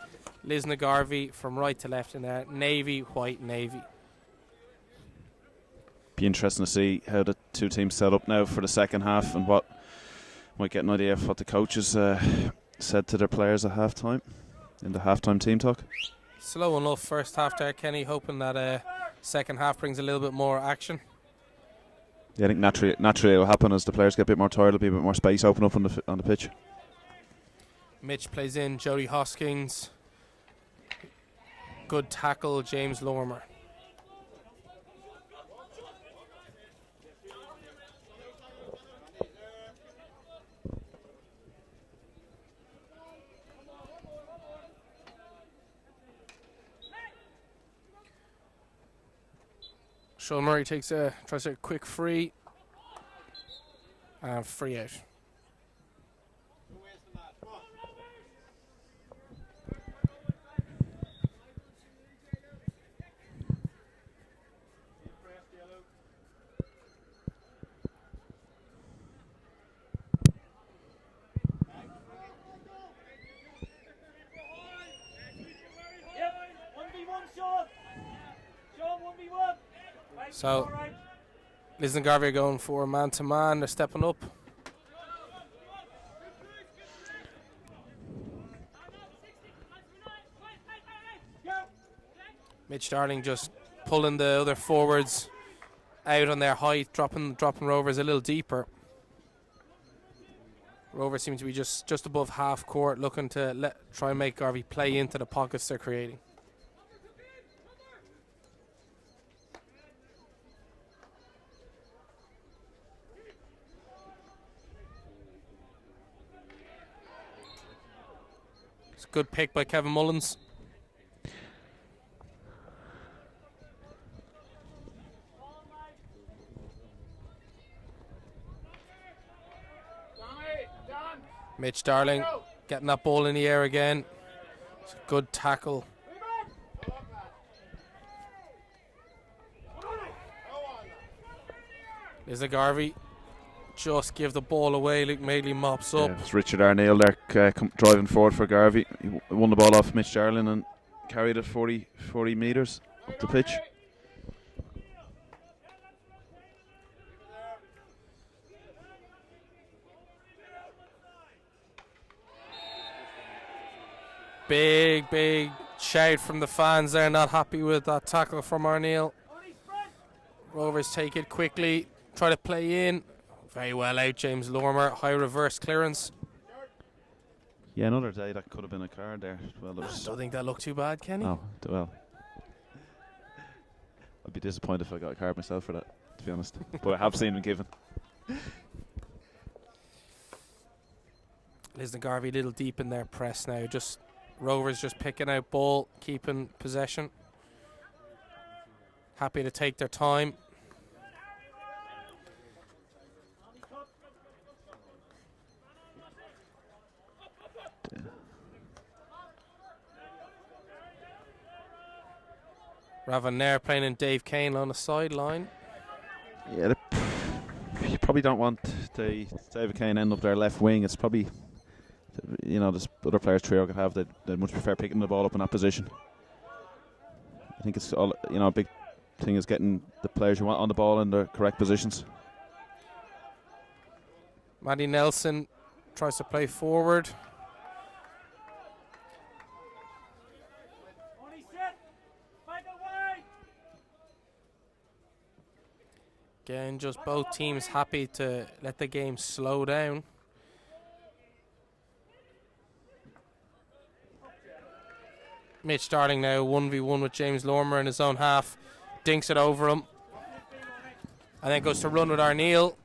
Lisnagarvey from right to left in their navy, white, navy. Be interesting to see how the two teams set up now for the second half, and what might get an idea of what the coaches said to their players at halftime in the halftime team talk. Slow enough first half there, Kenny, hoping that second half brings a little bit more action. Yeah, I think naturally it will happen as the players get a bit more tired. There'll be a bit more space open up on the pitch. Mitch plays in Jody Hoskins. Good tackle, James Lorimer. Sean Murray tries a quick free and free out. So, Lisnagarvey are going for man-to-man. They're stepping up. Mitch Darling just pulling the other forwards out on their height, dropping Rovers a little deeper. Rovers seem to be just above half court, looking to try and make Garvey play into the pockets they're creating. Good pick by Kevin Mullins. Mitch Darling getting that ball in the air again. It's a good tackle. Lisnagarvey just give the ball away. Luke Madeley mops up. It's Richard Arneil there driving forward for Garvey. He won the ball off Mitch Darling and carried it 40 metres up the pitch. Big shout from the fans there, not happy with that tackle from Arneil. Rovers take it quickly, try to play in. Very well out, James Lorimer. High reverse clearance. Yeah, another day that could have been a card there. Well, I don't think that looked too bad, Kenny. Oh, well. I'd be disappointed if I got a card myself for that, to be honest. But I have seen them given. Lisnagarvey a little deep in their press now. Just Rovers just picking out ball, keeping possession. Happy to take their time. Ravanair playing in Dave Kane on the sideline. Yeah, you probably don't want the David Kane end up their left wing. It's probably, there's other players Trio could have. They'd much prefer picking the ball up in that position. I think it's all, a big thing is getting the players you want on the ball in the correct positions. Matty Nelson tries to play forward. Again, just both teams happy to let the game slow down. Mitch Darling now 1v1 with James Lorimer in his own half. Dinks it over him. And then goes to run with Arneil.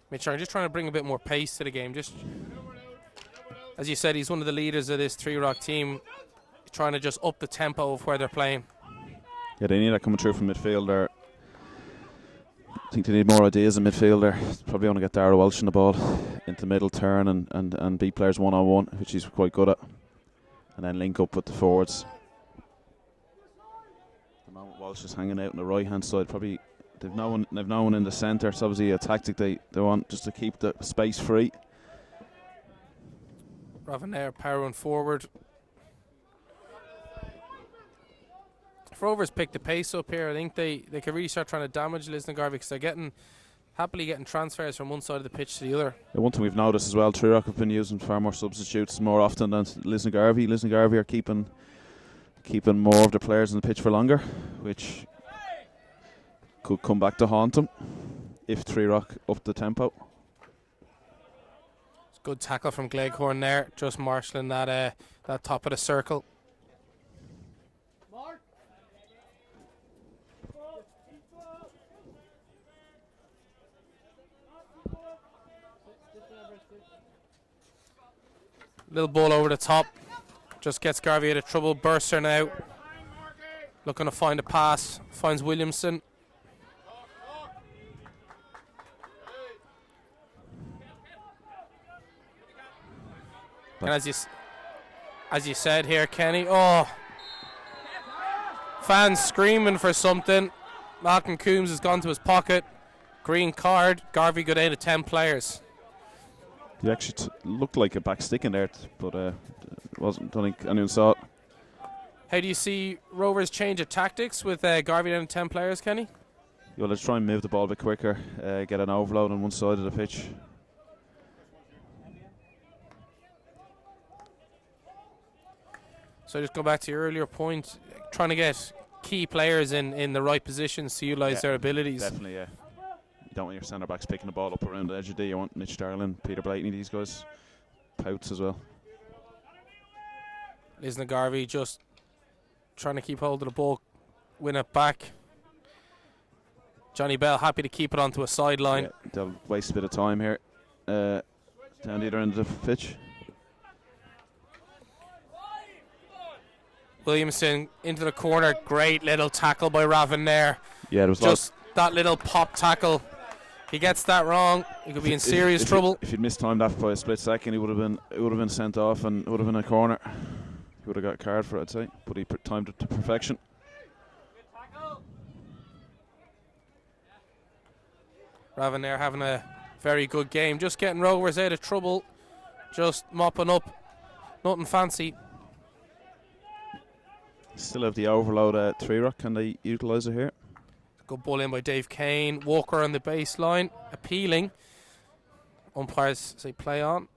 Mitch Darling just trying to bring a bit more pace to the game. Just as you said, he's one of the leaders of this Three Rock team. Trying to just up the tempo of where they're playing. Yeah, they need that coming through from midfield there. I think they need more ideas in midfield there. Probably want to get Darragh Welsh in the ball into middle turn and beat players one-on-one, which he's quite good at. And then link up with the forwards. ball's just hanging out on the right hand side. Probably they've no one in the centre. It's obviously a tactic they want just to keep the space free. Rovers powering forward. If Rovers pick the pace up here, I think they could really start trying to damage Lisnagarvey, because they're happily getting transfers from one side of the pitch to the other. The one thing we've noticed as well, Trerock have been using far more substitutes more often than Lisnagarvey. Lisnagarvey are keeping more of the players on the pitch for longer, which could come back to haunt them if Trerock up the tempo. It's a good tackle from Gleghorn there, just marshalling that top of the circle. Little ball over the top, just gets Garvey out of trouble. Burster now, looking to find a pass, finds Williamson. And as you said here, Kenny, fans screaming for something. Malcolm Coombs has gone to his pocket. Green card. Garvey go down to 10 players. He actually looked like a back stick in there, but it wasn't. Don't think anyone saw it. How do you see Rovers change of tactics with Garvey down to 10 players, Kenny? Yeah, let's try and move the ball a bit quicker, get an overload on one side of the pitch. So just go back to your earlier point, trying to get key players in the right positions to utilise their abilities. Definitely, yeah. You don't want your centre backs picking the ball up around the edge of the. You want Mitch Darling, Peter Blakeney, these guys. Pouts as well. Lisnagarvey just trying to keep hold of the ball, win it back. Johnny Bell happy to keep it onto a sideline. Yeah, they'll waste a bit of time here down the other end of the pitch. Williamson into the corner. Great little tackle by Ravin there. Yeah, it was just that little pop tackle. If he gets that wrong, he could be in serious trouble. If he'd mistimed that by a split second, it would have been sent off and it would have been a corner. He would have got a card for it, I'd say. But he timed it to perfection. Ravin there having a very good game. Just getting Rovers out of trouble. Just mopping up. Nothing fancy. Still have the overload at Trerock. Can they utilise it here? Good ball in by Dave Kane. Walker on the baseline. Appealing. Umpires say play on.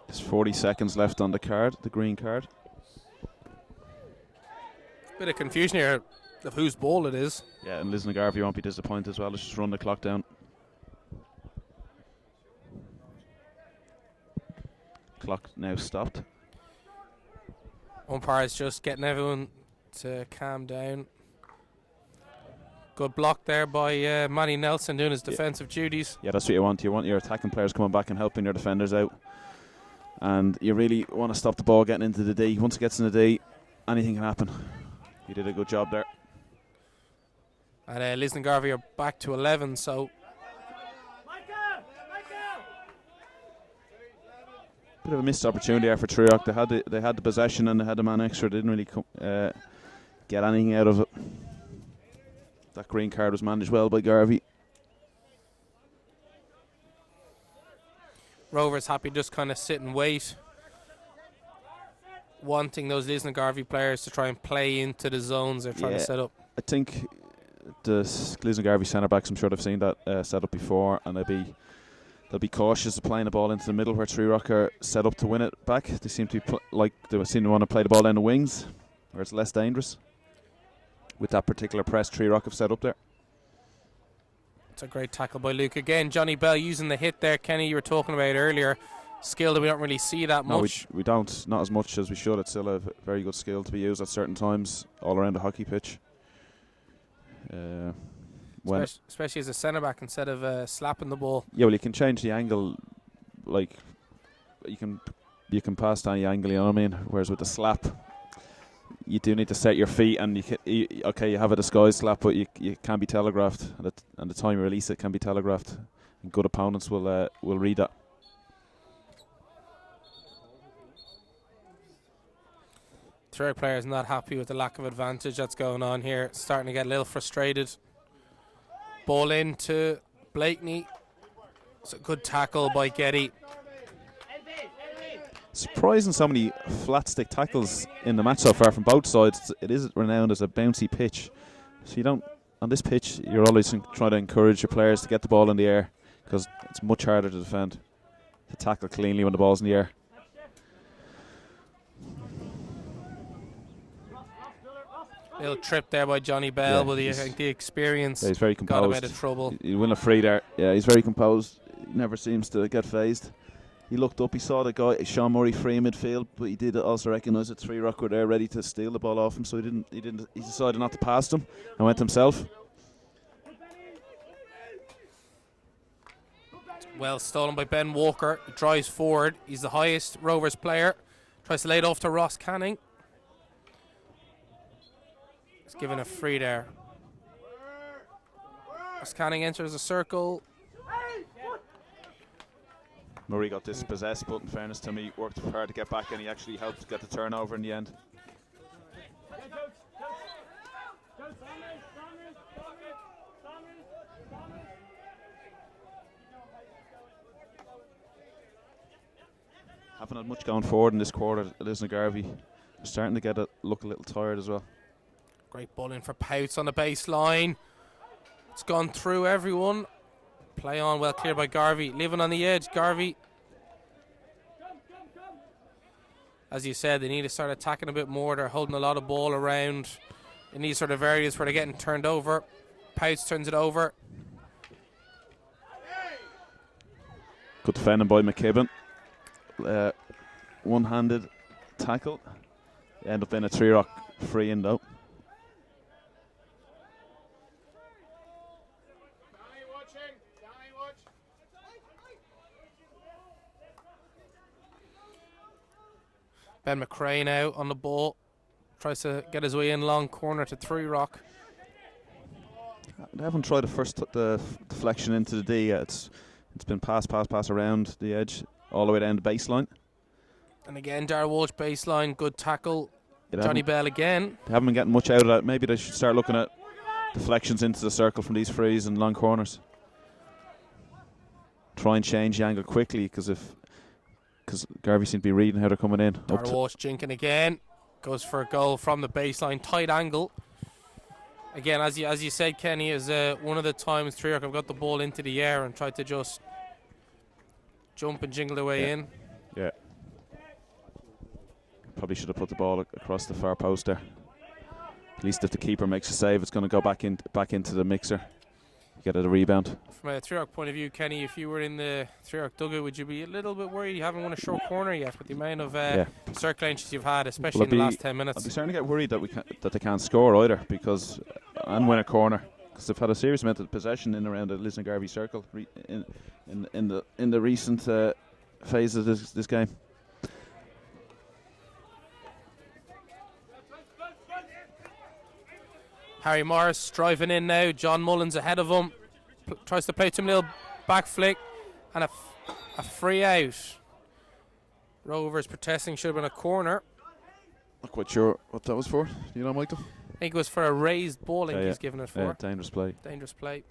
There's 40 seconds left on the card, the green card. Bit of confusion here of whose ball it is. Yeah, and Lisnagarvey won't be disappointed as well. Let's just run the clock down. Clock now stopped. Umpires just getting everyone to calm down. Good block there by Manny Nelson doing his defensive duties. Yeah, that's what you want. You want your attacking players coming back and helping your defenders out. And you really want to stop the ball getting into the D. Once it gets in the D, anything can happen. You did a good job there. And Lisnagarvey are back to 11, so bit of a missed opportunity there for Trerock. They had the possession and they had the man extra. They didn't really get anything out of it. That green card was managed well by Garvey. Rovers happy just kind of sit and wait, wanting those Lisnagarvey players to try and play into the zones they're trying to set up. I think the Lisnagarvey centre backs, I'm sure they've seen that set up before, and they'll be cautious of playing the ball into the middle where Trerock are set up to win it back. They seem to be they seem to want to play the ball down the wings where it's less dangerous. With that particular press Trerock have set up there. It's a great tackle by Luke. Again, Johnny Bell using the hit there, Kenny, you were talking about earlier. Skill that we don't really see that much. We don't. Not as much as we should. It's still a very good skill to be used at certain times all around the hockey pitch. Especially as a centre back instead of slapping the ball. Yeah, well, you can change the angle. Like you can pass down the angle. You know what I mean? Whereas with the slap, you do need to set your feet, and you have a disguised slap, but you can be telegraphed, and the time you release it can be telegraphed. And good opponents will read that. Third player is not happy with the lack of advantage that's going on here. Starting to get a little frustrated. Ball into Blakeney. It's a good tackle by Getty. Surprising so many flat stick tackles in the match so far from both sides. It is renowned as a bouncy pitch. So you don't, on this pitch, you're always trying to encourage your players to get the ball in the air because it's much harder to defend, to tackle cleanly when the ball's in the air. Little trip there by Johnny Bell, Yeah, but I think the experience he's very got him composed. out of trouble. He win a free there. Yeah, he's very composed. He never seems to get phased. He looked up, he saw the guy, Sean Murray, free in midfield, but he did also recognise that Three Rock were there ready to steal the ball off him, so he decided not to pass them and went himself. Well stolen by Ben Walker. He drives forward. He's the highest Rovers player. Tries to lay it off to Ross Canning. He's given a free there. Ross Canning enters a circle. Murray got dispossessed, but in fairness to him, he worked hard to get back and he actually helped get the turnover in the end. Haven't had much going forward in this quarter. Lisnagarvey are starting to look a little tired as well. Great ball in for Pouts on the baseline. It's gone through everyone. Play on, well cleared by Garvey. Living on the edge, Garvey. As you said, they need to start attacking a bit more. They're holding a lot of ball around in these sort of areas where they're getting turned over. Pouts turns it over. Good defending by McKibben. One-handed tackle. End up being a Three Rock free in though. Ben McRae now on the ball. Tries to get his way in long corner to Three Rock. They haven't tried the first the deflection into the D yet. It's been pass around the edge all the way down the baseline. And again, Darrell Walsh baseline, good tackle. Johnny Bell again. They haven't been getting much out of that. Maybe they should start looking at deflections into the circle from these frees and long corners. Try and change the angle quickly because Garvey seemed to be reading how they're coming in. Darrell Walsh jinking again. Goes for a goal from the baseline, tight angle. Again, as you said, Kenny, is one of the times Three Rock have got the ball into the air and tried to just jump and jingle their way in. Yeah. Probably should have put the ball across the far post there. At least if the keeper makes a save, it's going to go back into the mixer. Get a rebound. From a Three Rock point of view, Kenny, if you were in the Three Rock dugout, would you be a little bit worried you haven't won a short corner yet with the amount of circulations you've had, especially in the last 10 minutes? I'd be starting to get worried that they can't score either and win a corner because they've had a serious amount of possession in around the Lisnagarvey circle in the recent phase of this game. Harry Morris driving in now. John Mullins ahead of him. Tries to play to him, little back flick. And a free out. Rovers protesting, should have been a corner. Not quite sure what that was for. You know, Michael? I think it was for a raised ball. He's given it for. Dangerous play. Dangerous play.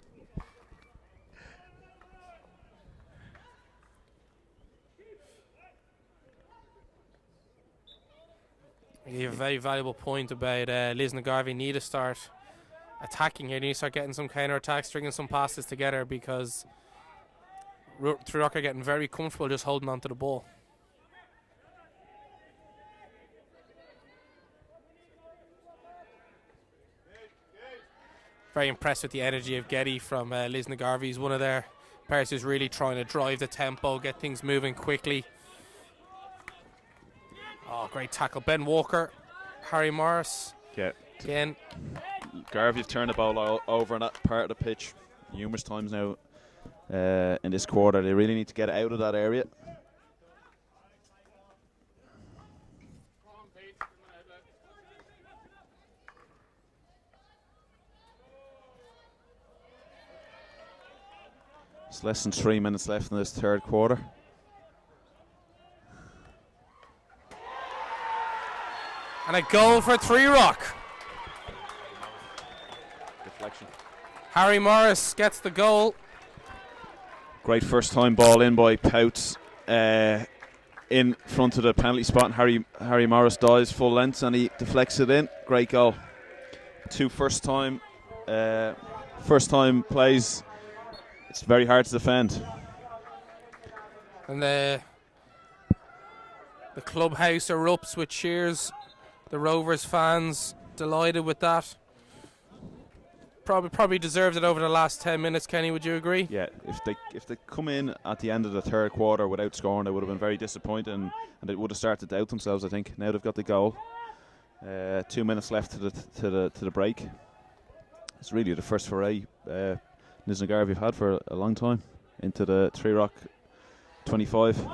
You have a very valuable point about Lisnagarvey need to start attacking here. They need to start getting some counter attacks, stringing some passes together because Three Rock are getting very comfortable just holding on to the ball. Very impressed with the energy of Getty from Lisnagarvey. He's one of their players who's really trying to drive the tempo, get things moving quickly. Oh, great tackle. Ben Walker, Harry Morris. Yeah. Again. Garvey have turned the ball over on that part of the pitch numerous times now in this quarter. They really need to get out of that area. It's less than 3 minutes left in this third quarter. And a goal for Three Rock. Deflection. Harry Morris gets the goal. Great first time ball in by Pouts in front of the penalty spot, and Harry Morris dives full length and he deflects it in. Great goal. Two first time plays. It's very hard to defend. And the clubhouse erupts with cheers. The Rovers fans delighted with that. Probably deserved it over the last 10 minutes, Kenny, would you agree? Yeah, if they come in at the end of the third quarter without scoring, they would have been very disappointed and they would have started to doubt themselves, I think. Now they've got the goal. 2 minutes left to the break. It's really the first foray Lisnagarvey have had for a long time into the Three Rock 25.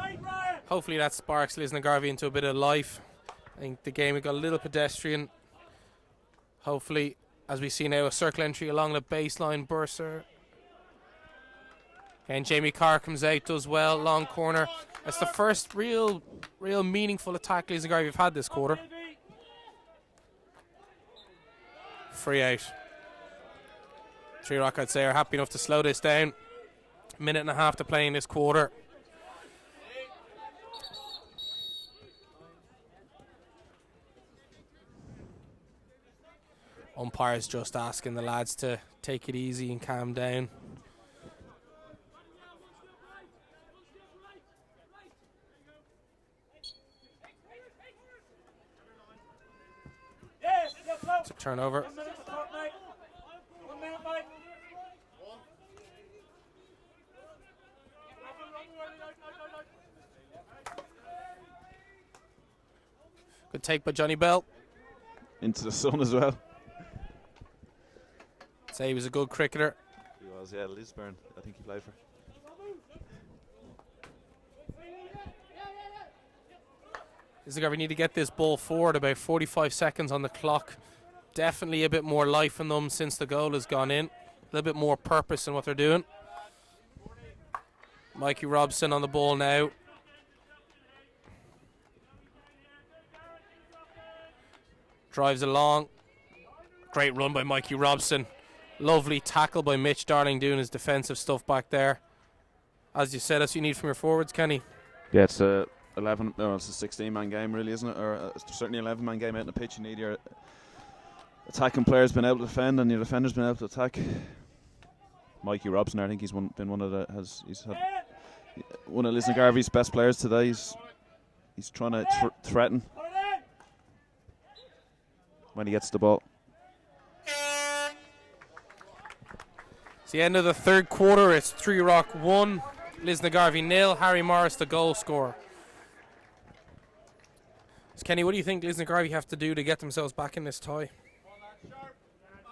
Hopefully that sparks Lisnagarvey into a bit of life. I think the game got a little pedestrian. Hopefully, as we see now, a circle entry along the baseline, Burser. And Jamie Carr comes out, does well, long corner. That's the first real meaningful attack Lisnagarvey have had this quarter. Free out. Three Rock, I'd say, are happy enough to slow this down. Minute and a half to play in this quarter. Umpire's just asking the lads to take it easy and calm down. It's a turnover. Good take by Johnny Bell. Into the sun as well. Say he was a good cricketer. He was, yeah, Lisburn, I think he played for. Lisnagarvey need to get this ball forward, about 45 seconds on the clock. Definitely a bit more life in them since the goal has gone in. A little bit more purpose in what they're doing. Mikey Robson on the ball now. Drives along. Great run by Mikey Robson. Lovely tackle by Mitch Darling doing his defensive stuff back there. As you said, that's what you need from your forwards, Kenny. Yeah, it's a 16-man game, really, isn't it? Or certainly an 11-man game out on the pitch. You need your attacking players been able to defend and your defenders been able to attack. Mikey Robson, I think he's had one of Lisnagarvey's best players today. He's trying to threaten when he gets the ball. It's the end of the third quarter. It's Three Rock 1, Lisnagarvey 0. Harry Morris the goal scorer. So Kenny, what do you think Lisnagarvey have to do to get themselves back in this tie?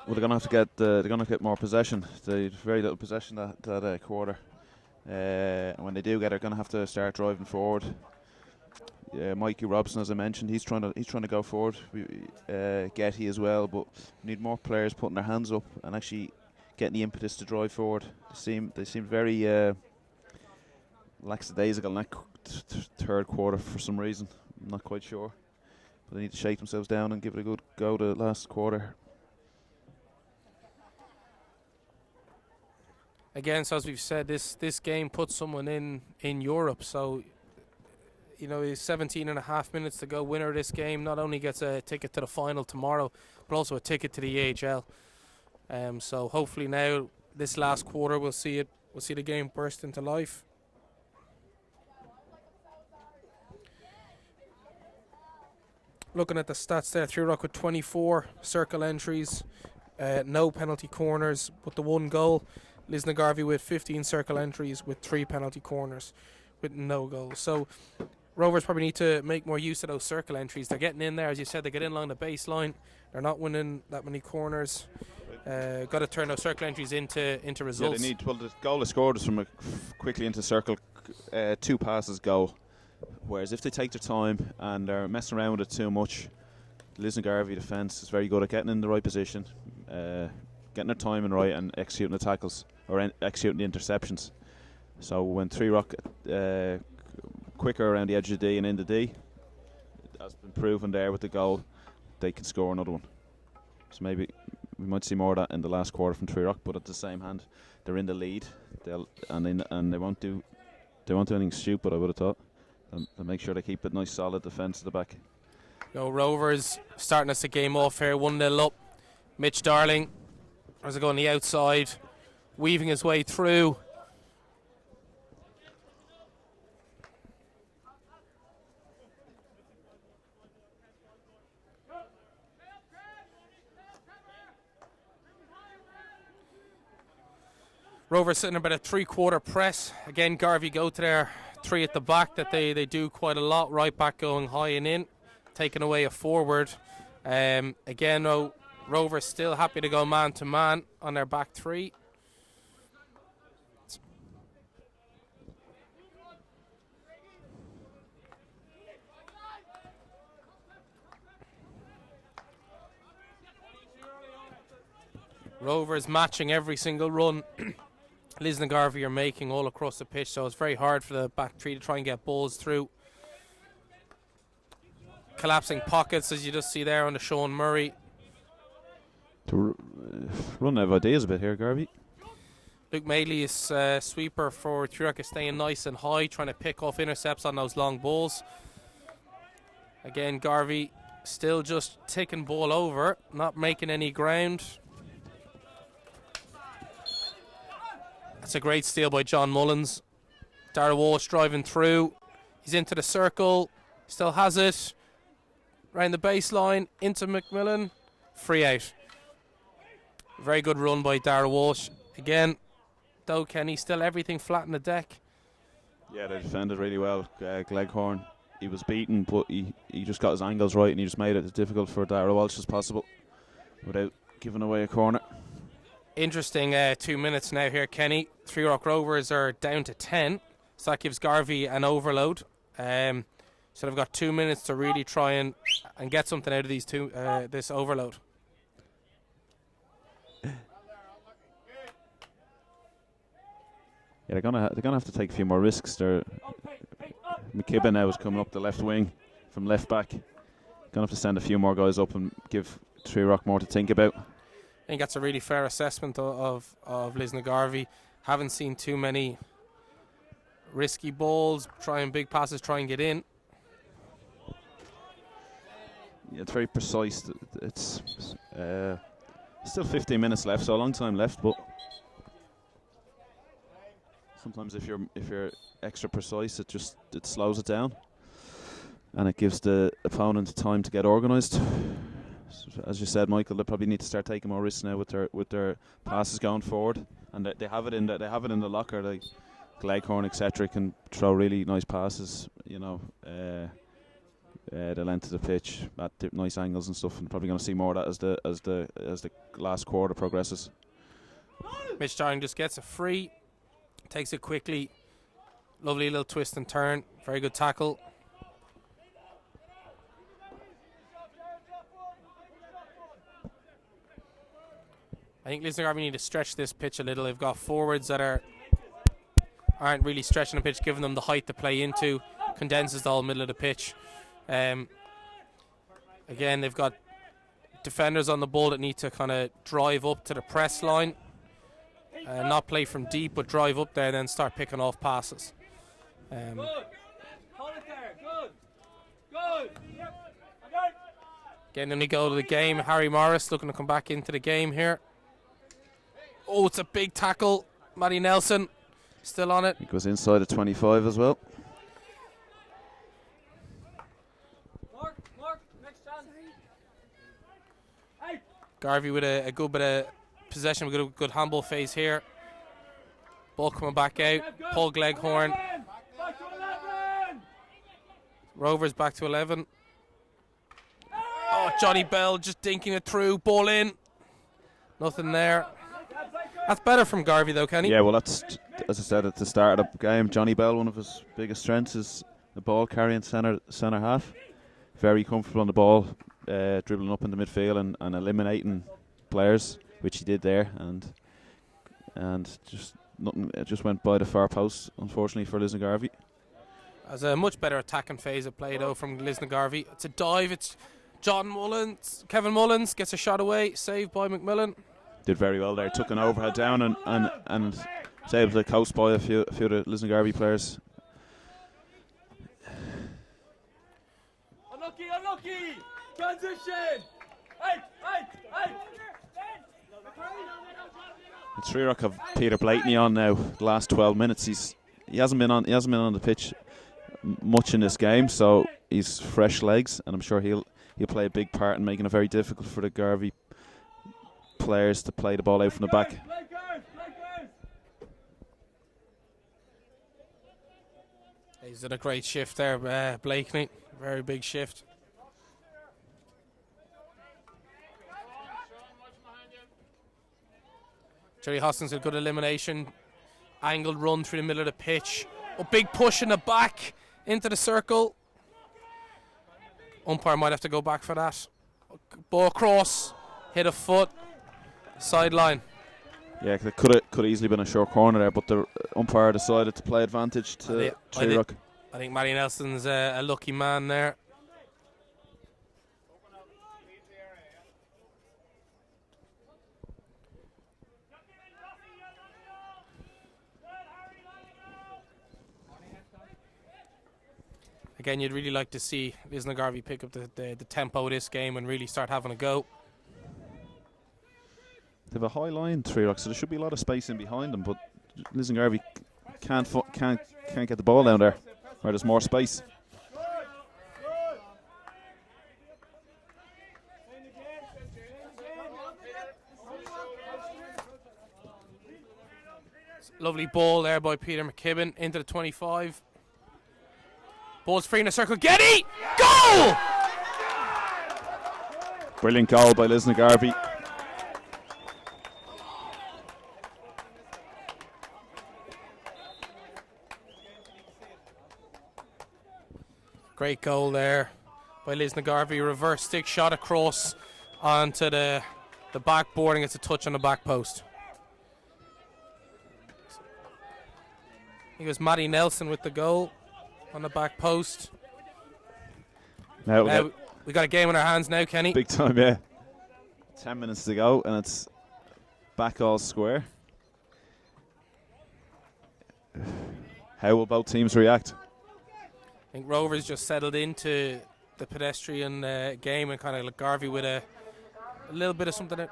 Well, they're going to get more possession. They very little possession that quarter. And when they do get it, they're going to have to start driving forward. Mikey Robson, as I mentioned, he's trying to go forward. Getty as well, but we need more players putting their hands up and actually getting the impetus to drive forward. They seem very lackadaisical in that third quarter for some reason. I'm not quite sure, but they need to shake themselves down and give it a good go to the last quarter. Again, so as we've said, this game puts someone in Europe. So, you know, it's 17 and a half minutes to go. Winner of this game not only gets a ticket to the final tomorrow, but also a ticket to the AHL. So hopefully now, this last quarter, we'll see the game burst into life. Looking at the stats there, Three Rock with 24 circle entries, no penalty corners, but the one goal. Lisnagarvey with 15 circle entries with 3 penalty corners with no goals. So Rovers probably need to make more use of those circle entries. They're getting in there, as you said, they get in along the baseline. They're not winning that many corners. Got to turn those circle entries into results. Yeah, the goal they scored is from quickly into circle, 2 passes goal. Whereas if they take their time and they're messing around with it too much, Lisnagarvey defence is very good at getting in the right position, getting their timing right and executing the tackles or executing the interceptions. So when Three Rock quicker around the edge of the D and in the D, that's been proven there with the goal. they can score another one. So maybe we might see more of that in the last quarter from Treerock. But at the same hand, they're in the lead. They won't do anything stupid. I would have thought. They'll make sure they keep it nice, solid defence at the back. Rovers starting us the game off here, 1-0 up. Mitch Darling, as I go on the outside, weaving his way through. Rovers sitting about a 3-quarter press. Again, Garvey go to their 3 at the back that they do quite a lot. Right back going high and in, taking away a forward. Again, though, Rovers still happy to go man to man on their back 3. Rovers matching every single run Lisnagarvey are making all across the pitch, so it's very hard for the back 3 to try and get balls through. Collapsing pockets, as you just see there on the Sean Murray. To run out of ideas a bit here, Garvey. Luke Mailey's sweeper for Treerock is staying nice and high, trying to pick off intercepts on those long balls. Again, Garvey still just ticking ball over, not making any ground. That's a great steal by John Mullins. Dara Walsh driving through. He's into the circle. Still has it. Round the baseline. Into McMillan. Free out. Very good run by Dara Walsh. Again, though, Kenny, still everything flat in the deck. Yeah, they defended really well. Gleghorn, he was beaten, but he just got his angles right, and he just made it as difficult for Dara Walsh as possible without giving away a corner. Interesting 2 minutes now here, Kenny. Treerock Rovers are down to 10, so that gives Garvey an overload. So they've got 2 minutes to really try and get something out of these this overload. Yeah, they're gonna have to take a few more risks. McKibben now is coming up the left wing from left back. Gonna have to send a few more guys up and give Treerock more to think about. I think that's a really fair assessment of Lisnagarvey. Haven't seen too many risky balls, trying big passes, try and get in. Yeah, it's very precise. It's still 15 minutes left, so a long time left, but sometimes if you're extra precise, it slows it down, and it gives the opponent time to get organised. As you said, Michael, they probably need to start taking more risks now with their passes going forward, and they have it in the locker. Like Gleghorn, etc., can throw really nice passes. The length of the pitch at nice angles and stuff, and probably going to see more of that as the last quarter progresses. Mitch Darling just gets a free, takes it quickly, lovely little twist and turn, very good tackle. I think Lisnagarvey need to stretch this pitch a little. They've got forwards that aren't really stretching the pitch, giving them the height to play into, condenses the whole middle of the pitch. Again, they've got defenders on the ball that need to kind of drive up to the press line, not play from deep, but drive up there and then start picking off passes. Good. Hold it there. Good. Again, then we go to the game. Harry Morris looking to come back into the game here. Oh, it's a big tackle. Matty Nelson still on it. It goes inside of 25 as well. Mark, next chance. Hey. Garvey with a good bit of possession. We've got a good handball phase here. Ball coming back out. Paul Gleghorn. Back to 11. Rovers back to 11. Oh, Johnny Bell just dinking it through. Ball in. Nothing there. That's better from Garvey though, Kenny. Yeah, well, that's, as I said at the start of the game, Johnny Bell, one of his biggest strengths is the ball carrying centre half. Very comfortable on the ball, dribbling up in the midfield and eliminating players, which he did there, and just nothing. It just went by the far post, unfortunately for Lisnagarvey. As a much better attacking phase of play though from Lisnagarvey. It's a dive. It's Kevin Mullins gets a shot away, saved by McMillan. Did very well there. Took an overhead down and was able to coast by a few of the Lisnagarvey players. Unlucky! Transition! Hey! The Tree Rock have Peter Blakeney on now. The last 12 minutes, he hasn't been on the pitch much in this game, so he's fresh legs, and I'm sure he'll play a big part in making it very difficult for the Garvey players to play the ball out from the back. He's done a great shift there, Blakeney. Very big shift. Jerry Hoskins with good elimination. Angled run through the middle of the pitch. A big push in the back into the circle. Umpire might have to go back for that. Ball cross, hit a foot, sideline. Yeah, it could have easily been a short corner there, but the umpire decided to play advantage to Tree Rock. I think Matty Nelson's a lucky man there. Again, you'd really like to see Lisnagarvey pick up the tempo of this game and really start having a go. They have a high line, Tree Rock, so there should be a lot of space in behind them, but Lisnagarvey can't get the ball down there where there's more space. Lovely ball there by Peter McKibben into the 25. Ball's free in the circle. Getty! Goal! Brilliant goal by Lisnagarvey. Great goal there by Lisnagarvey. Reverse stick shot across onto the backboard and gets a touch on the back post. He was Matty Nelson with the goal on the back post. Now we got a game in our hands now, Kenny. Big time, yeah. 10 minutes to go, and it's back all square. How will both teams react? I think Rovers just settled into the pedestrian game and kind of like Garvey with a little bit of something.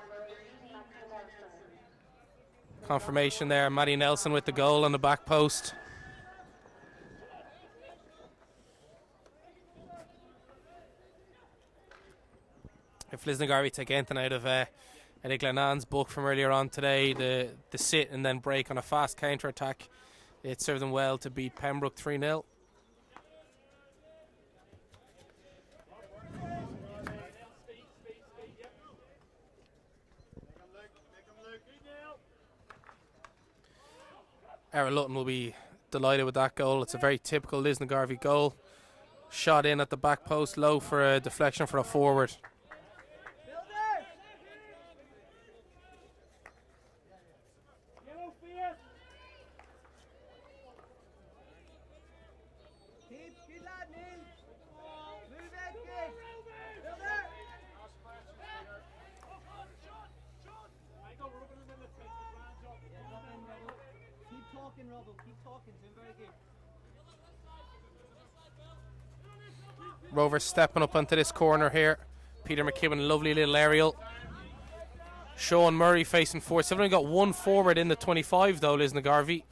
Confirmation there. Matty Nelson with the goal on the back post. If Lisnagarvey take anything out of Eddie Glenann's book from earlier on today, the sit and then break on a fast counter attack, it served them well to beat Pembroke 3-0. Aaron Lutton will be delighted with that goal. It's a very typical Lisnagarvey goal. Shot in at the back post, low for a deflection for a forward. Rovers stepping up onto this corner here. Peter McKibben, lovely little aerial. Sean Murray facing forward. So they've only got one forward in the 25 though, Lisnagarvey.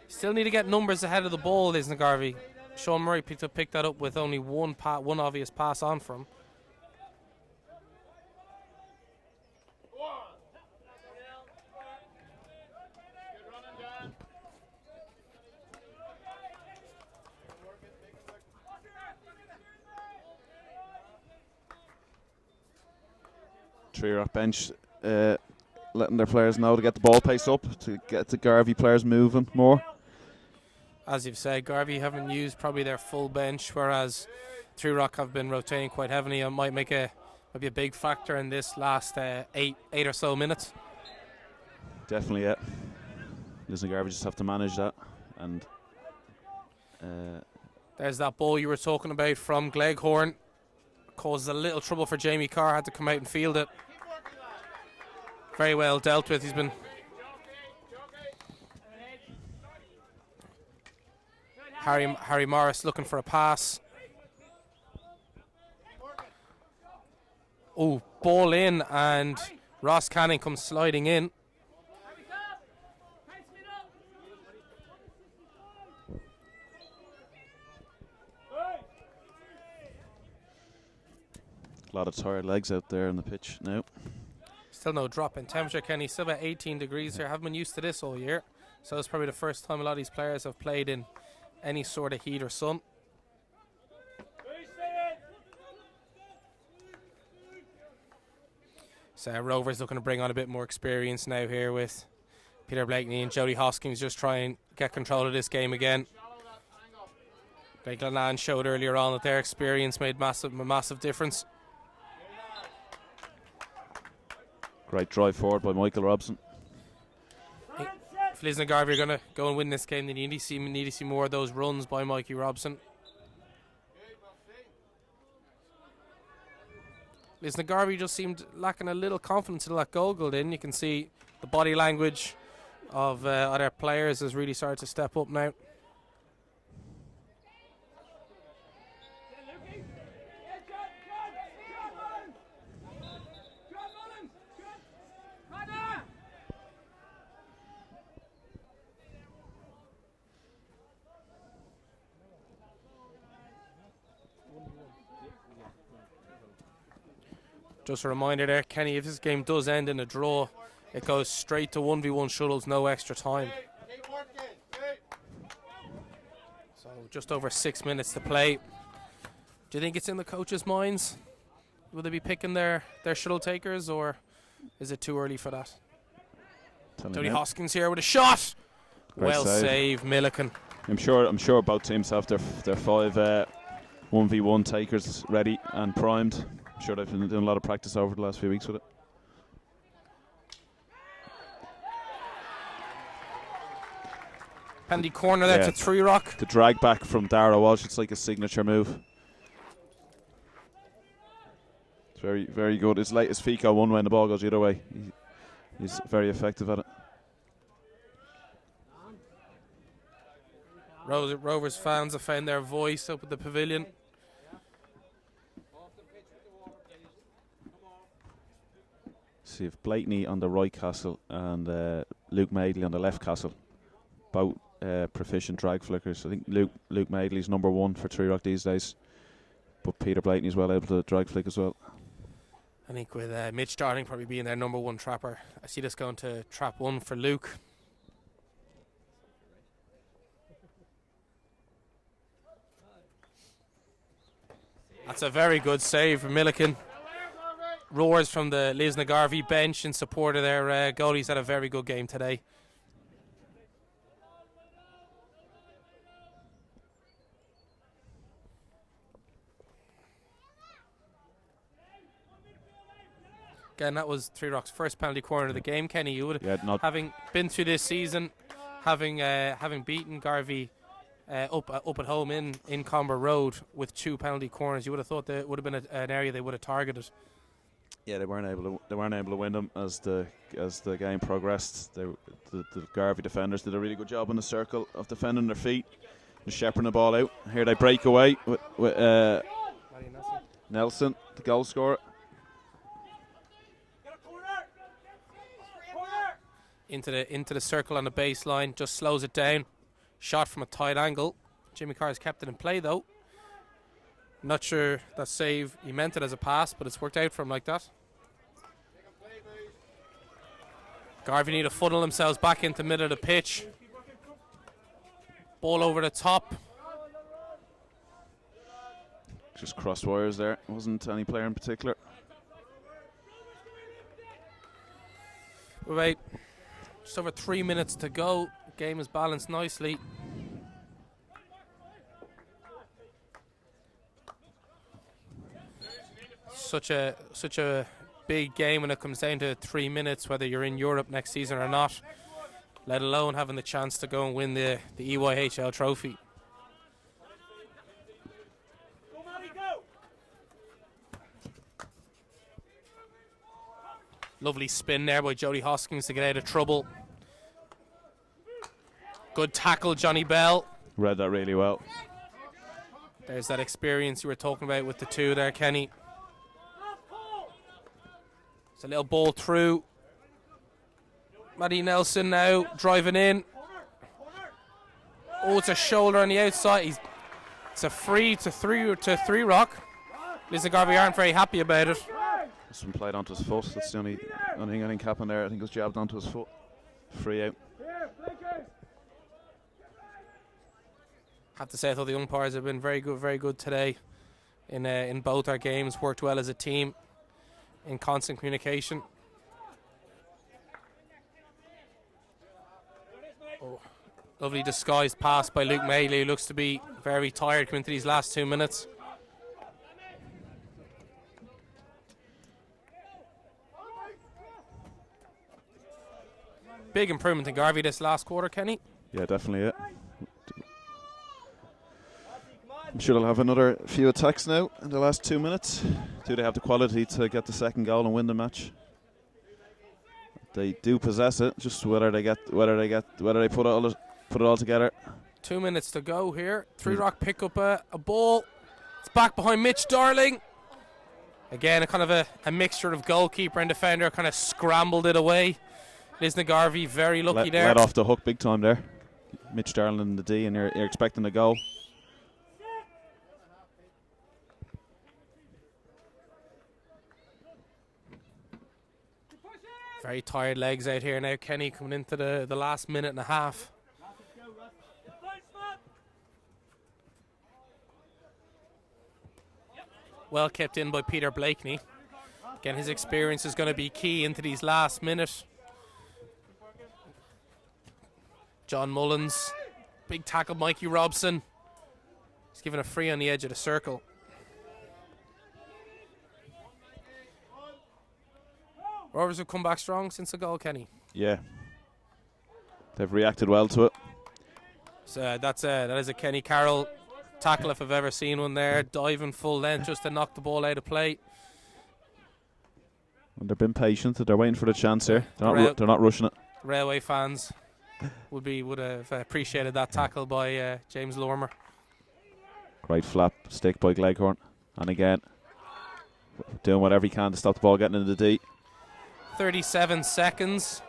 Still need to get numbers ahead of the ball, Lisnagarvey. Sean Murray picked that up with only one obvious pass on from. Tree Rock bench letting their players know to get the ball pace up, to get the Garvey players moving more. As you've said, Garvey haven't used probably their full bench, whereas Tree Rock have been rotating quite heavily and might be a big factor in this last eight or so minutes. Definitely, yeah. Lisnagarvey just have to manage that and There's that ball you were talking about from Gleghorn. Caused a little trouble for Jamie Carr, had to come out and field it. Very well dealt with. He's been Harry Morris looking for a pass. Oh, ball in, and Ross Canning comes sliding in. A lot of tired legs out there on the pitch now. Still no drop in temperature, Kenny. Still about 18 degrees here. Haven't been used to this all year. So it's probably the first time a lot of these players have played in any sort of heat or sun. So Rovers looking to bring on a bit more experience now here with Peter Blakeney and Jody Hoskins just try and get control of this game again. Like Glenanne showed earlier on that their experience made a massive difference. Great drive forward by Michael Robson. If Lisnagarvey are going to go and win this game, they need to see more of those runs by Mikey Robson. Lisnagarvey just seemed lacking a little confidence until that goal got in. You can see the body language of other players has really started to step up now. Just a reminder there, Kenny, if this game does end in a draw, it goes straight to 1v1 shuttles, no extra time. So just over 6 minutes to play. Do you think it's in the coaches' minds? Will they be picking their shuttle takers, or is it too early for that? Jody Hoskins here with a shot. Great well save. saved, Milliken. I'm sure both teams have their 5 1v1 takers ready and primed. I'm sure they've been doing a lot of practice over the last few weeks with it. Penalty corner there to Three Rock. The drag back from Dara Walsh, it's like a signature move. It's very, very good. It's late as Fico one when the ball goes the other way. He's very effective at it. Rovers fans have found their voice up at the pavilion. See if Blakeney on the right castle and Luke Madeley on the left castle. Both proficient drag flickers. I think Luke Madeley's number 1 for Tree Rock these days, but Peter Blakeney's well able to drag flick as well. I think with Mitch Darling probably being their number 1 trapper, I see this going to trap 1 for Luke. That's a very good save from Milliken. Roars from the Lisnagarvey bench in support of their goalies. Had a very good game today. Again, that was Three Rock's first penalty corner of the game. Kenny, you would, having been through this season, having beaten Garvey up at home in Comber Road with 2 penalty corners, you would have thought that would have been an area they would have targeted. Yeah, they weren't able to win them as the game progressed. The Garvey defenders did a really good job in the circle of defending their feet and shepherding the ball out. Here they break away with Nelson, the goal scorer. Into the circle on the baseline, just slows it down. Shot from a tight angle. Jimmy Carr's kept it in play though. Not sure that save, he meant it as a pass, but it's worked out for him like that. Garvey need to funnel themselves back into the middle of the pitch. Ball over the top. Just cross wires there. Wasn't any player in particular. Right. Just over 3 minutes to go. Game is balanced nicely. Such a big game when it comes down to 3 minutes, whether you're in Europe next season or not, let alone having the chance to go and win the EYHL trophy. Lovely spin there by Jody Hoskins to get out of trouble. Good tackle, Johnny Bell. Read that really well. There's that experience you were talking about with the two there, Kenny. It's a little ball through. Matty Nelson now driving in. Oh, it's a shoulder on the outside. It's a free to three rock. Lisnagarvey aren't very happy about it. This one played onto his foot. That's the only thing I think happened there. I think it was jabbed onto his foot. Free out. Have to say, I thought the umpires have been very good today in both our games. Worked well as a team, in constant communication. Oh, lovely disguised pass by Luke Mailey, who looks to be very tired coming into these last 2 minutes. Big improvement in Garvey this last quarter, Kenny. Yeah, definitely. I'm sure they'll have another few attacks now in the last 2 minutes. Do they have the quality to get the second goal and win the match? They do possess it. Just whether they put it all together. 2 minutes to go here. Three Rock pick up a ball. It's back behind Mitch Darling. Again, a kind of a mixture of goalkeeper and defender, kind of scrambled it away. Lisnagarvey very lucky there. Let off the hook big time there. Mitch Darling in the D, and you're expecting a goal. Very tired legs out here now, Kenny, coming into the last minute and a half. Well kept in by Peter Blakeney. Again, his experience is going to be key into these last minute. John Mullins, big tackle, Mikey Robson. He's given a free on the edge of the circle. Rovers have come back strong since the goal, Kenny. Yeah. They've reacted well to it. So that is a Kenny Carroll tackle if I've ever seen one there. Diving full length just to knock the ball out of play. And they've been patient. They're waiting for the chance here. They're not rushing it. Railway fans would have appreciated that tackle by James Lormer. Great flap stick by Gleghorn. And again, doing whatever he can to stop the ball getting into the D. 37 seconds.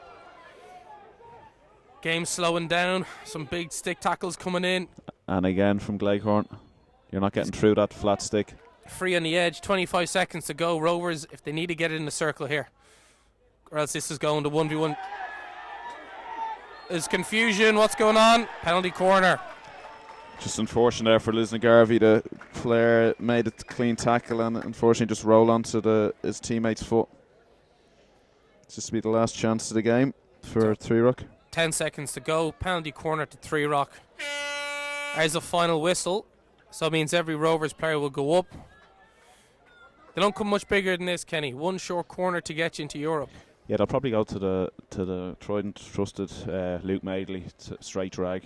Game slowing down. Some big stick tackles coming in. And again from Gleghorn. You're not getting through that flat stick. Free on the edge. 25 seconds to go. Rovers, if they need to get it in the circle here, or else this is going to 1v1. There's confusion. What's going on? Penalty corner. Just unfortunate there for Lisnagarvey. The player made a clean tackle and unfortunately just rolled onto his teammate's foot. It's just to be the last chance of the game for Three Rock. 10 seconds to go. Penalty corner to Three Rock. There's a final whistle. So it means every Rovers player will go up. They don't come much bigger than this, Kenny. One short corner to get you into Europe. Yeah, they'll probably go to the Trident trusted Luke Madeley straight drag.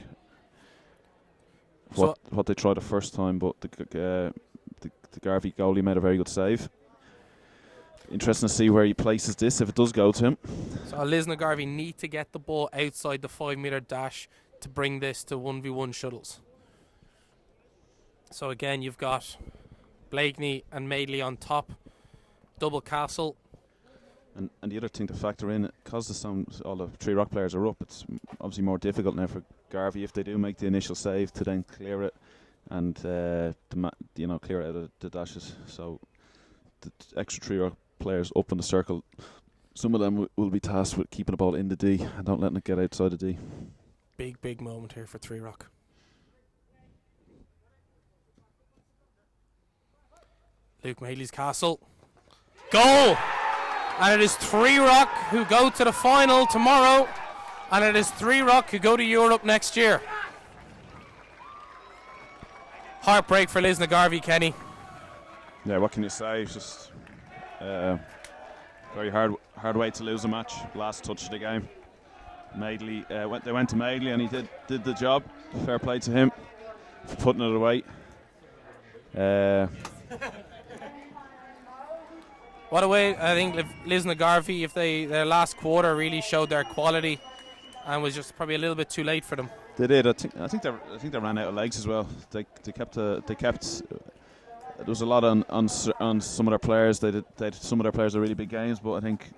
What they tried the first time, but the Garvey goalie made a very good save. Interesting to see where he places this if it does go to him. So Lisnagarvey need to get the ball outside the 5-metre dash to bring this to 1v1 shuttles. So again, you've got Blakeney and Madeley on top. Double castle. And the other thing to factor in, because all the Three Rock players are up, it's obviously more difficult now for Garvey if they do make the initial save to then clear it and clear it out of the dashes. So the extra Three Rock players up in the circle, some of them will be tasked with keeping the ball in the D and don't letting it get outside the D. Big moment here for Three Rock. Luke Madeley's castle. Goal! And it is Three Rock who go to the final tomorrow, and it is Three Rock who go to Europe next year. Heartbreak for Lisnagarvey, Kenny. Yeah, what can you say? It's just very hard way to lose a match. Last touch of the game. Madeley they went to Madeley and he did the job. Fair play to him for putting it away. What a way! I think Lisnagarvey, if their last quarter really showed their quality, and was just probably a little bit too late for them. They did. I think they ran out of legs as well. They kept. There was a lot on some of their players. Some of their players are really big games, but I think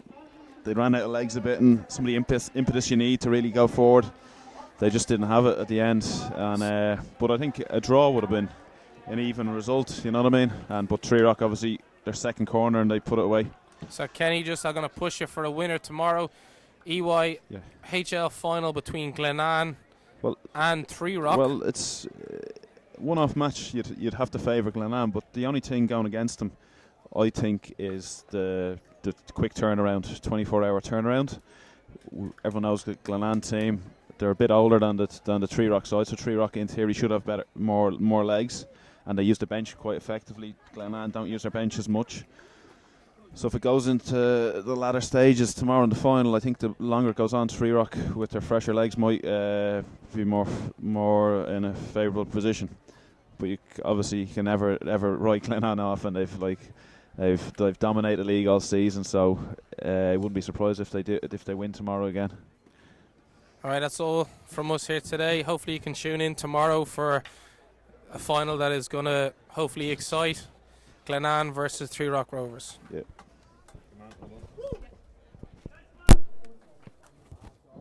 they ran out of legs a bit, and some of the impetus you need to really go forward, they just didn't have it at the end. And but I think a draw would have been an even result. You know what I mean? But Tree Rock obviously their second corner and they put it away. So Kenny, just are going to push you for a winner tomorrow. EY HL final between Glenanne and Tree Rock. Well, it's one-off match. You'd have to favour Glenanne, but the only thing going against them, I think, is the quick turnaround, 24-hour turnaround. Everyone knows the Glenanne team. They're a bit older than the Tree Rock side, so Tree Rock in theory should have more legs, and they use the bench quite effectively. Glenanne don't use their bench as much. So if it goes into the latter stages tomorrow in the final, I think the longer it goes on, Tree Rock with their fresher legs might be more in a favourable position. But you can never write Glenanne off, and they've dominated the league all season. So I wouldn't be surprised if they win tomorrow again. All right, that's all from us here today. Hopefully you can tune in tomorrow for a final that is going to hopefully excite Glenanne versus Tree Rock Rovers. Yeah.